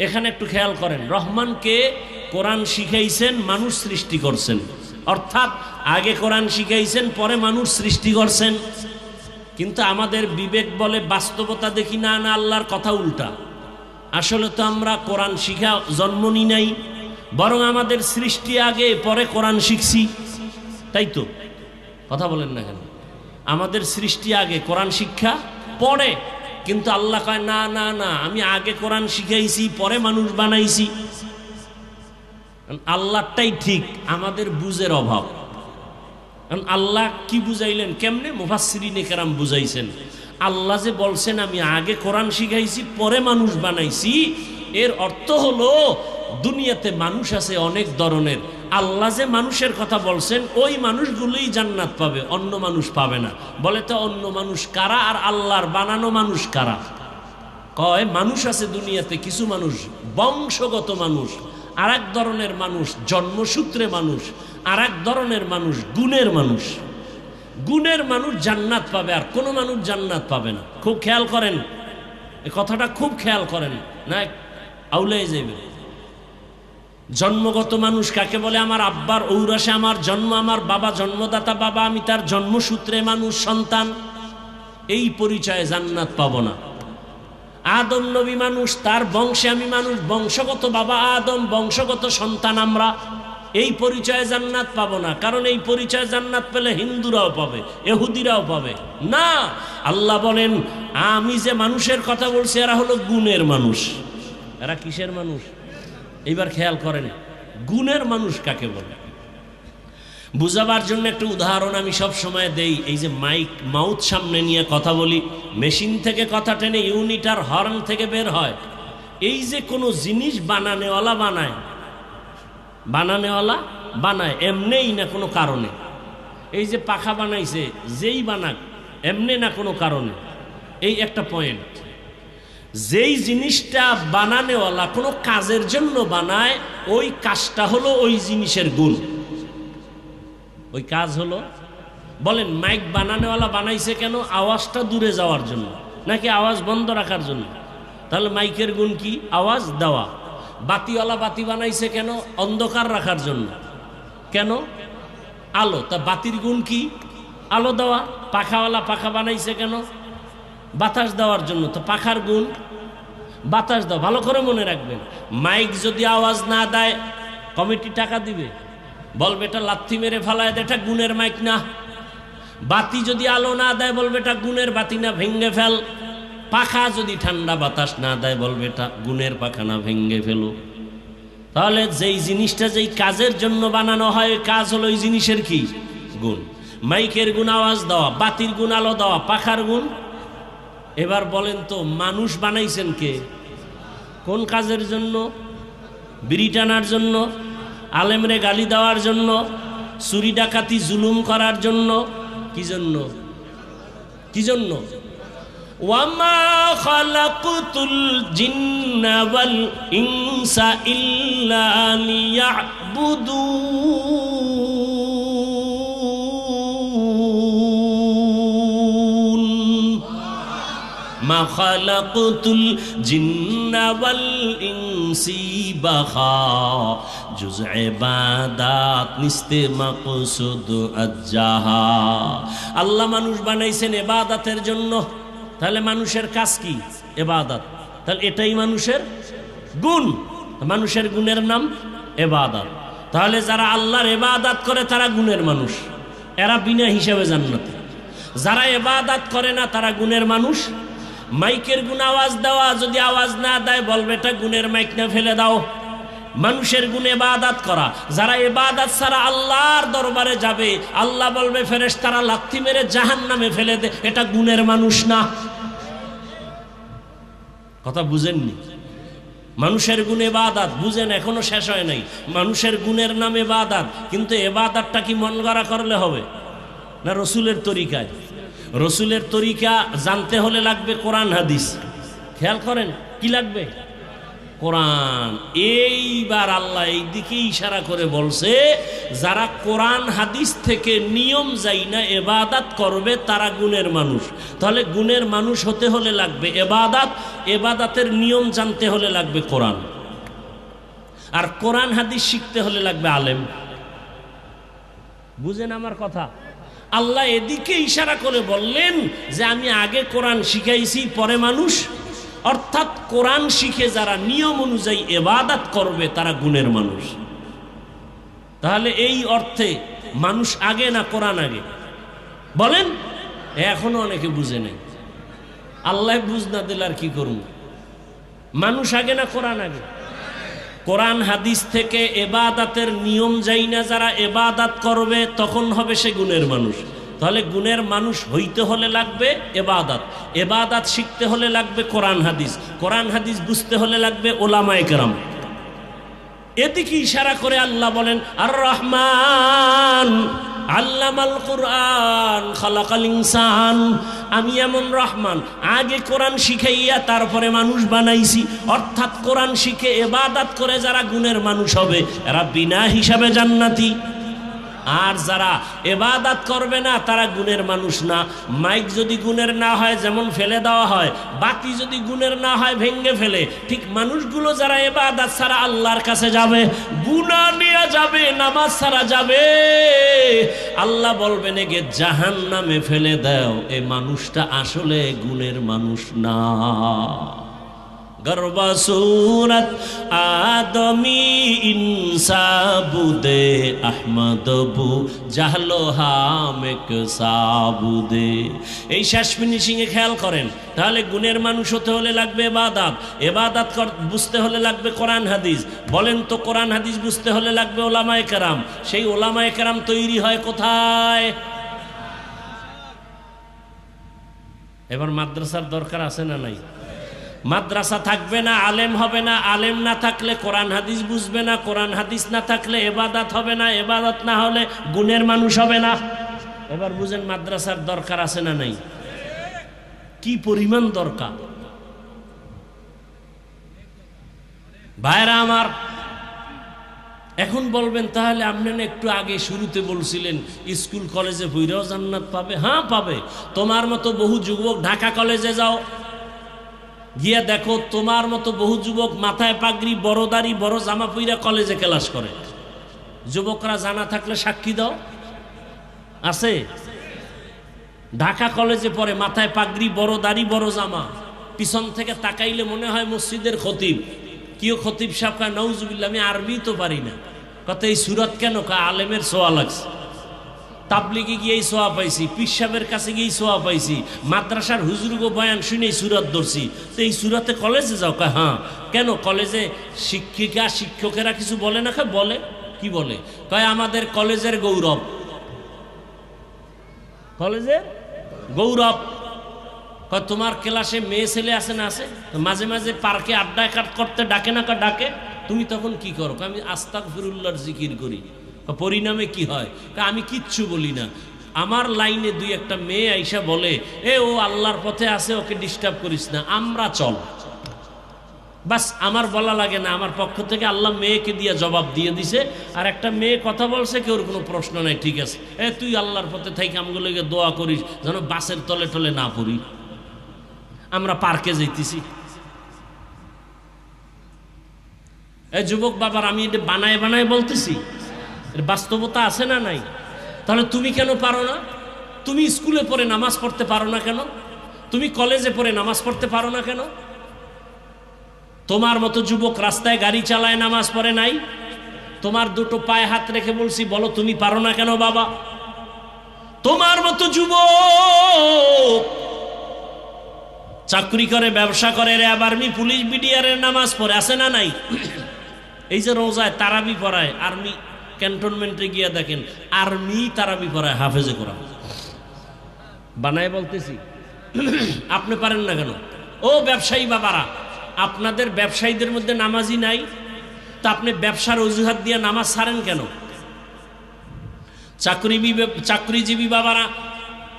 এখানে একটু খেয়াল করেন, রহমানকে কোরআন শিখাইছেন, মানুষ সৃষ্টি করছেন। অর্থাৎ আগে কোরআন শিখাইছেন, পরে মানুষ সৃষ্টি করছেন। কিন্তু আমাদের বিবেক বলে, বাস্তবতা দেখি না না আল্লাহর কথা উল্টা। আসলে তো আমরা কোরআন শিখা জন্ম নি নাই, বরং আমাদের সৃষ্টি আগে, পরে কোরআন শিখছি। তাই তো? কথা বলেন না কেন? আমাদের সৃষ্টি আগে, কোরআন শিক্ষা পরে। কিন্তু আল্লাহ কয় না না না, আমি আগে কোরআন শিখাইছি, পরে মানুষ বানাইছি। আল্লাহটাই ঠিক, আমাদের বুঝের অভাব। আল্লাহ কি বুঝাইলেন, কেমনে? মুফাসসিরিনে কেরাম বুঝাইছেন। আল্লাহ যে বলছেন আমি আগে কোরআন শিখাইছি, পরে মানুষ বানাইছি, এর অর্থ হলো দুনিয়াতে মানুষ আছে অনেক ধরনের। আল্লাহ যে মানুষের কথা বলছেন, ওই মানুষগুলোই জান্নাত পাবে, অন্য মানুষ পাবে না। বলে তো অন্য মানুষ কারা? আর আল্লাহর বানানো মানুষ কারা? কয় মানুষ আছে দুনিয়াতে, কিছু মানুষ বংশগত মানুষ, আর এক ধরনের মানুষ জন্মসূত্রে মানুষ, আর এক ধরনের মানুষ গুণের মানুষ। গুণের মানুষ জান্নাত পাবে, আর কোনো মানুষ জান্নাত পাবে না। খুব খেয়াল করেন এই কথাটা, খুব খেয়াল করেন, না আউলাই যাইবে। জন্মগত মানুষ কাকে বলে? আমার আব্বার ঔরাসে আমার জন্ম, আমার বাবা জন্মদাতা বাবা, আমি তার জন্মসূত্রে মানুষ, সন্তান, এই পরিচয়ে জান্নাত পাব না। আদম নবী মানুষ, তার বংশে আমি মানুষ, বংশগত বাবা আদম, বংশগত সন্তান আমরা, এই পরিচয়ে জান্নাত পাবো না, কারণ এই পরিচয়ে জান্নাত পেলে হিন্দুরাও পাবে, ইহুদিরাও পাবে না। আল্লাহ বলেন আমি যে মানুষের কথা বলছি এরা হলো গুণের মানুষ। এরা কিসের মানুষ? এইবার খেয়াল করেন গুণের মানুষ কাকে বলে। বুঝাবার জন্য একটা উদাহরণ আমি সব সময় দেই। এই যে মাউথ সামনে নিয়ে কথা বলি, মেশিন থেকে কথা টেনে ইউনিট আর হর্ন থেকে বের হয়। এই যে কোনো জিনিস বানানেওয়ালা বানায় এমনেই না কোনো কারণে। এই যে পাখা বানাইছে যেই বানাক এমনি না কোনো কারণে। এই একটা পয়েন্ট। যেই জিনিসটা বানানেওয়ালা কোনো কাজের জন্য বানায়, ওই কাজটা হলো ওই জিনিসের গুণ। ওই কাজ হলো, বলেন মাইক বানানেওয়ালা বানাইছে কেন? আওয়াজটা দূরে যাওয়ার জন্য নাকি আওয়াজ বন্ধ রাখার জন্য? তাহলে মাইকের গুণ কি? আওয়াজ দেওয়া। বাতিওয়ালা বাতি বানাইছে কেন? অন্ধকার রাখার জন্য। কেন? আলো। তা বাতির গুণ কি? আলো দেওয়া। পাখাওয়ালা পাখা বানাইছে কেন? বাতাস দেওয়ার জন্য। তো পাখার গুণ বাতাস দাও। ভালো করে মনে রাখবেন, মাইক যদি আওয়াজ না দেয় কমিটি টাকা দিবে, বলবে এটা লাথি মেরে ফেলায়, এটা গুণের মাইক না। বাতি যদি আলো না দেয় বলবে এটা গুণের বাতি না, ভেঙ্গে ফেল। পাখা যদি ঠান্ডা বাতাস না দেয় বলবে এটা গুণের পাখা না, ভেঙ্গে ফেলো। তাহলে যেই জিনিসটা যেই কাজের জন্য বানানো হয় ওই কাজ হলো ওই জিনিসের কি? গুণ। মাইকের গুণ আওয়াজ দেওয়া, বাতির গুণ আলো দেওয়া, পাখার গুণ। এবার বলেন তো মানুষ বানাইছেন কে? কোন কাজের জন্য? বিড়ি টানার জন্য, আলেমরে গালি দেওয়ার জন্য, চুরি ডাকাতি জুলুম করার জন্য? কি জন্য? কি জন্য? ওয়ামা খালাকতুল জিন্না ওয়াল ইনসা ইল্লা লিয়াবুদুন। মা খালাকতুল জিন্না ওয়াল ইনসি বাখা জুজ ইবাদাত নিস্তে মাকসুদ আজ্জাহা। আল্লাহ মানুষ বানাইছেন ইবাদতের জন্য। তাহলে মানুষের কাজ কি? ইবাদত। তাহলে এটাই মানুষের গুণ। মানুষের গুণের নাম ইবাদত। তাহলে যারা আল্লাহর ইবাদত করে তারা গুণের মানুষ, এরা বিনা হিসাবে জান্নাতে। যারা ইবাদত করে না তারা গুণের মানুষ। মাইকের গুণ আওয়াজ দেওয়া, যদি আওয়াজ না দেয় বলবে এটা গুণের মাইক না, ফেলে দাও। মানুষের গুণ ইবাদত করা। যারা ইবাদত ছাড়া আল্লাহর দরবারে যাবে আল্লাহ বলবে ফেরেশতারা লাথি মেরে জাহান্নামে ফেলে দে, এটা গুণের মানুষ না। কথা বুঝেননি? মানুষের গুণ ইবাদত, বুঝেন এখনো শেষ হয় নাই। মানুষের গুণের নাম ইবাদত, কিন্তু ইবাদতটা কি মন গড়া করলে হবে না রসুলের তরিকায়? রসুলের তরিকা জানতে হলে লাগবে কোরআন হাদিস। খেয়াল করেন কি লাগবে? কোরআন। এইবার আল্লাহ এই দিকে ইশারা করে বলছে যারা কোরআন হাদিস থেকে নিয়ম যাই না ইবাদত করবে তারা গুণের মানুষ। তাহলে গুণের মানুষ হতে হলে লাগবে ইবাদত, ইবাদতের নিয়ম জানতে হলে লাগবে কোরআন, আর কোরআন হাদিস শিখতে হলে লাগবে আলেম। বুঝেন আমার কথা? আল্লাহ এদিকে ইশারা করে বললেন যে আমি আগে কোরআন শিখাইছি পরে মানুষ। অর্থাৎ কোরআন শিখে যারা নিয়ম অনুযায়ী ইবাদত করবে তারা গুণের মানুষ। তাহলে এই অর্থে মানুষ আগে না কোরআন আগে? বলেন। এখনো অনেকে বুঝে নেই। আল্লাহ বুঝ না দিলে আর কি করুন? মানুষ আগে না কোরআন আগে? কোরআন হাদিস থেকে ইবাদতের নিয়ম যাই না যারা ইবাদত করবে তখন হবে সে গুণের মানুষ। তাহলে গুণের মানুষ হইতে হলে লাগবে ইবাদত, ইবাদত শিখতে হলে লাগবে কোরআন হাদিস, কোরআন হাদিস বুঝতে হলে লাগবে উলামায়ে কেরাম। এদিকে ইশারা করে আল্লাহ বলেন আর রহমান আল্লামাল কুরআন খালাকাল ইনসান। আমি এমন রহমান, আগে কোরআন শিখাইয়া তারপরে মানুষ বানাইছি। অর্থাৎ কোরআন শিখে ইবাদত করে যারা গুণের মানুষ হবে এরা বিনা হিসাবে জান্নাতি, আর যারা ইবাদত করবে না তারা গুণের মানুষ না। মাইক যদি গুণের না হয় যেমন ফেলে দেওয়া হয়, বাতি যদি গুণের না হয় ভেঙ্গে ফেলে, ঠিক মানুষগুলো যারা ইবাদত ছাড়া আল্লাহর কাছে যাবে, গুনাহ নিয়ে যাবে, নামাজ ছাড়া যাবে, আল্লাহ বলবেন একে জাহান্নামে ফেলে দাও। এই মানুষটা আসলে গুণের মানুষ না। গর্বা সুরত আদমি ইনসাবুদে আহমদবু জাহলো হামেক সাবুদে। এই শেষ ফিনিশিংয়ে খেয়াল করেন, তাহলে গুণের মানুষ হতে হলে লাগবে এবাদাত, এবাদাত বুঝতে হলে লাগবে কোরআন হাদিস। বলেন তো কোরআন হাদিস বুঝতে হলে লাগবে ওলামায়ে কেরাম। সেই ওলামায়ে কেরাম তৈরি হয় কোথায়? এবার মাদ্রাসার দরকার আছে না নাই? মাদ্রাসা থাকবে না, আলেম হবে না, আলেম না থাকলে কোরআন হাদিস বুঝবে না, কোরআন হাদিস না থাকলে এবাদত হবে না, এবাদত না হলে গুণের মানুষ হবে না। এবার বুঝেন মাদ্রাসার দরকার আছে না নাই? কি পরিমাণ দরকার ভাইরা আমার। এখন বলবেন তাহলে আপনি না একটু আগে শুরুতে বলছিলেন স্কুল কলেজে পড়েও জান্নাত পাবে। হ্যাঁ পাবে। তোমার মতো বহু যুবক ঢাকা কলেজে যাও, গিয়ে দেখো তোমার মতো বহু যুবক মাথায় পাগড়ি, বড় দাড়ি, বড় জামা পইরা কলেজে ক্লাস করে। যুবকরা জানা থাকলে সাক্ষী দাও, আছে? ঢাকা কলেজে পড়ে, মাথায় পাগড়ি, বড় দাড়ি, বড় জামা, পিছন থেকে তাকাইলে মনে হয় মসজিদের খতিব। কিও খতিব সাহেব? কয় নাউজুবিল্লাহ, আমি আরবি তো পারি না। কত এই সুরত কেন? কয় আলেমের সোয়া লাগছে। তাবলিগে গিয়ে সোয়া পাইছি, পীর সাহেবের কাছে গিয়ে সোয়া পাইছি, মাদ্রাসার হুজুরগো বয়ান শুনে সুরত ধরছি। তো এই সুরতে কলেজে যাও? কয় হ্যাঁ। কেন? কলেজে শিক্ষিকা শিক্ষকেরা কিছু বলে না? কয় বলে। কি বলে? কয় আমাদের কলেজের গৌরব, কলেজের গৌরব। কয় তোমার ক্লাসে মেয়ে ছেলে আছে না? আছে। মাঝে মাঝে পার্কে আড্ডা করতে ডাকে না? কয় ডাকে। তুমি তখন কি করো? আমি আস্তাগফিরুল্লাহর জিকির করি। পরিণামে কি হয়? আমি কিচ্ছু বলি না। আমার লাইনে দুই একটা মেয়ে আইসা বলে, এ ও আল্লাহর পথে আছে, ওকে ডিস্টার্ব করিস না, আমরা চল। বাস, আমার বলা লাগে না, আমার পক্ষ থেকে আল্লাহ মেয়েকে দিয়ে জবাব দিয়ে দিছে। আর একটা মেয়ে কথা বলছে, কেউ কোনো প্রশ্ন নাই, ঠিক আছে, এ তুই আল্লাহর পথে থাকি আমগুলোকে দোয়া করিস যেন বাসের তলে টলে না পড়ি, আমরা পার্কে যাইতেছি। এ যুবক বাবার, আমি এটা বানায় বানায় বলতেছি, বাস্তবতা আছে না নাই? তাহলে তুমি কেন পারো না? তুমি স্কুলে পড়ে নামাজ পড়তে পারো না কেন? তুমি কলেজে পড়ে নামাজ পড়তে পারো না কেন? তোমার মতো যুবক রাস্তায় গাড়ি চালায়, নামাজ পড়ে নাই? তোমার দুটো পায়ে হাত রেখে বলছি, বলো তুমি পারো না কেন বাবা? তোমার মতো যুবক চাকরি করে, ব্যবসা করে, র্যাব, আর্মি, পুলিশ, বিডিআরের নামাজ পড়ে, আছে না নাই? এই যে রোজায় তারাবি পড়ায়, আর্মি ক্যান্টনমেন্টে গিয়ে দেখেন আর্মি তারাবি পড়ায়, হাফেজে কোরআন। বানায় বলতেছি, আপনি পারেন না কেন? ও ব্যবসায়ী বাবারা, আপনাদের ব্যবসায়ীদের মধ্যে নামাজি নাই? তা আপনি ব্যবসার অজুহাত দিয়ে নামাজ ছাড়েন কেন? চাকরিজীবী বাবারা,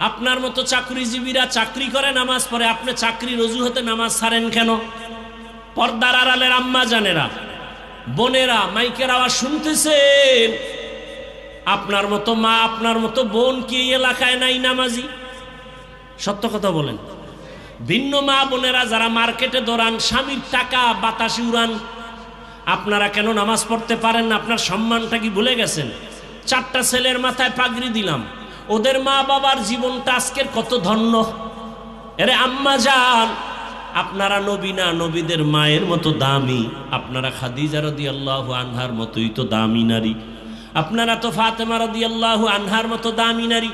আপনার মতো চাকরিজীবীরা চাকরি করে, নামাজ পড়ে, আপনি চাকরির অজুহাতে নামাজ ছাড়েন কেন? পর্দার আড়ালের আম্মা জানেরা, বোনেরা, মাইকের আওয়াজ শুনতেছেন, আপনার মতো মা, আপনার মতো বোন কি এই এলাকায় নাই নামাজি? সত্য কথা বলেন। ভিন্ন মা বোনেরা যারা মার্কেটে দৌড়ান, স্বামীর টাকা বাতাসে উড়ান, আপনারা কেন নামাজ পড়তে পারেন না? আপনার সম্মানটা কি ভুলে গেছেন? 4টা ছেলের মাথায় পাগড়ি দিলাম, ওদের মা বাবার জীবনটা আজকের কত ধন্য। এরে আম্মা জান, আপনারা নবী না, নবীদের মায়ের মতো দামি। আপনারা খাদিজা রাদিয়াল্লাহু আনহার মতোই তো দামি নারী। আপনারা তো ফাতেমা রাদিয়াল্লাহু আনহার মতো দামি নারী,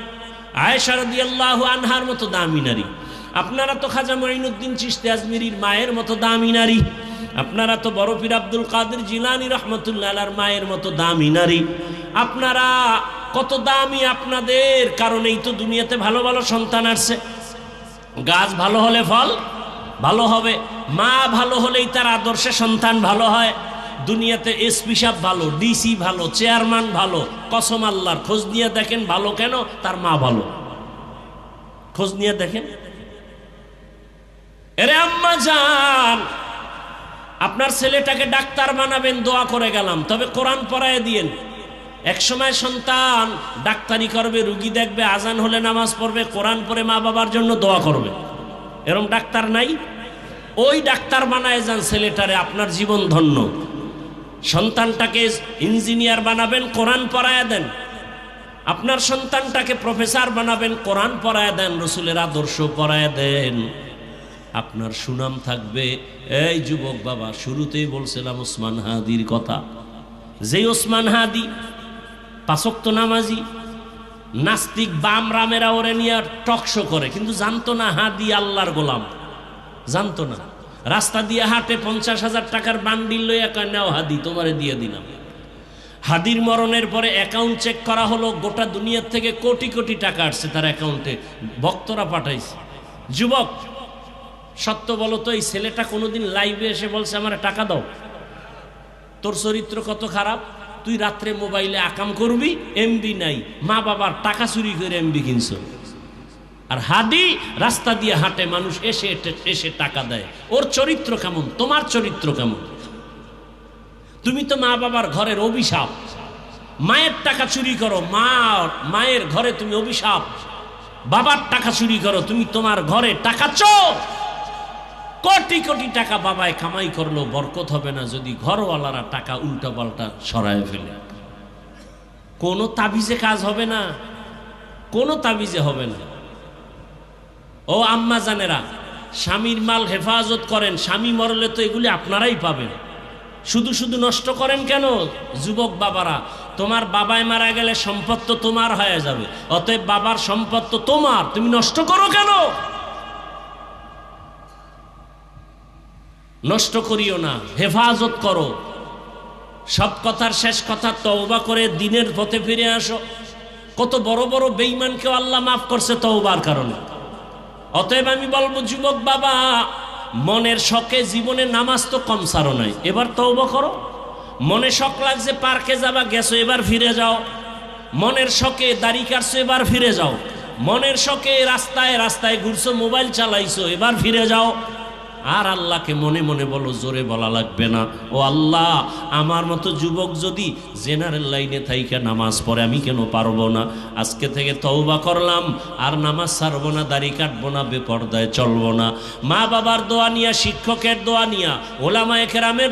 আয়েশা রাদিয়াল্লাহু আনহার মতো দামি নারী। আপনারা তো খাজা মুঈনুদ্দিন চিশতি আজমিরির মায়ের মতো দামি নারী। আপনারা তো বড় পীর আব্দুল কাদের জিলানী রাহমাতুল্লাহ আলাইহির মায়ের মতো দামি নারী। আপনারা কত দামি, আপনাদের কারণেই তো দুনিয়াতে ভালো ভালো সন্তান আসছে। গাছ ভালো হলে ফল ভালো হবে, মা ভালো হলেই তার আদর্শে সন্তান ভালো হয়। দুনিয়াতে এসপি সাহেব ভালো, ডিসি ভালো, চেয়ারম্যান ভালো, কসম আল্লাহর, খোঁজ নিয়ে দেখেন ভালো কেন? তার মা ভালো। খোঁজ নিয়ে দেখেন। এরে আম্মা জান, আপনার ছেলেটাকে ডাক্তার বানাবেন, দোয়া করে গেলাম, তবে কোরআন পড়ায় দিয়েন। একসময় সন্তান ডাক্তারি করবে, রুগী দেখবে, আজান হলে নামাজ পড়বে, কোরআন পড়ে মা বাবার জন্য দোয়া করবে। এরকম ডাক্তার নাই? ওই ডাক্তার বানায় যান ছেলেটারে, আপনার জীবন ধন্য। সন্তানটাকে ইঞ্জিনিয়ার বানাবেন, কোরআন পড়ায় দেন। আপনার সন্তানটাকে প্রফেসর বানাবেন, কোরআন পড়ায় দেন, রসুলের আদর্শ পড়ায় দেন। আপনার সুনাম থাকবে। এই যুবক বাবা, শুরুতেই বলছিলাম ওসমান হাদির কথা। যেই ওসমান হাদি পাঁচ ওয়াক্ত নামাজি, নাস্তিক বাম রামেরা ওরে নিয়ে টকশো করে, কিন্তু জানতো না হাদি আল্লাহর গোলাম, জানতো না। রাস্তা দিয়ে হাটে 50,000 টাকার বান্ডিল লইয়া কয়, নাও হাদি, তোমারে দিয়ে দিলাম। হাদির মরণের পরে অ্যাকাউন্ট চেক করা হলো, গোটা দুনিয়ার থেকে কোটি কোটি টাকা আসছে তার অ্যাকাউন্টে, ভক্তরা পাঠাইছে। যুবক, সত্য বলো তো, এই ছেলেটা কোনোদিন লাইভে এসে বলছে আমার টাকা দাও? তোর চরিত্র কত খারাপ, তুই রাত্রে মোবাইলে আকাম করবি, এমবি নাই, মা বাবার টাকা চুরি করে এমবি কিনছ। আর হাদি রাস্তা দিয়ে হাঁটে, মানুষ এসে এসে টাকা দেয়। ওর চরিত্র কেমন, তোমার চরিত্র কেমন? তুমি তো মা বাবার ঘরের অভিশাপ, মায়ের টাকা চুরি করো, মায়ের ঘরে তুমি অভিশাপ। বাবার টাকা চুরি করো, তুমি তোমার ঘরে টাকা চোর। কোটি কোটি টাকা বাবায় কামাই করলো, বরকত হবে না যদি ঘরওয়ালারা টাকা উল্টা পাল্টা সরায় ফেলে। কোনো তাবিজে কাজ হবে না, কোনো তাবিজে হবে না। ও আম্মা জানেরা, স্বামীর মাল হেফাজত করেন, স্বামী মরলে তো এগুলি আপনারাই পাবেন। শুধু শুধু নষ্ট করেন কেন? যুবক বাবারা, তোমার বাবায় মারা গেলে সম্পদ তো তোমার হয়ে যাবে, অতএব বাবার সম্পদ তো তোমার, তুমি নষ্ট করো কেন? নষ্ট করিও না, হেফাজত করো। সব কথার শেষ কথা, তওবা করে দিনের পথে ফিরে আসো। কত বড় বড় বেঈমানকেও আল্লাহ মাফ করছে তওবার কারণে। অতএব আমি বলবো যুবক বাবা, মনের শখে জীবনে নামাজ তো কম সারো নাই, এবার তওবা করো। মনে শখ লাগছে পার্কে যাবা, গেছো, এবার ফিরে যাও। মনের শখে দাড়ি কাটছো, এবার ফিরে যাও। মনের শখে রাস্তায় রাস্তায় ঘুরছো, মোবাইল চালাইছো, এবার ফিরে যাও। আর আল্লাহকে মনে মনে বলো, জোরে বলা লাগবে না, ও আল্লাহ, আমার মতো যুবক যদি জেনারেল লাইনে থাইকা নামাজ পড়ে, আমি কেন পারবো না? আজকে থেকে তওবা করলাম, আর নামাজ ছাড়বো না, দাড়ি কাটবো না, বেপরদায় চলবো না। মা বাবার দোয়া নিয়া, শিক্ষকের দোয়া নিয়া, ওলামায়ে কেরামের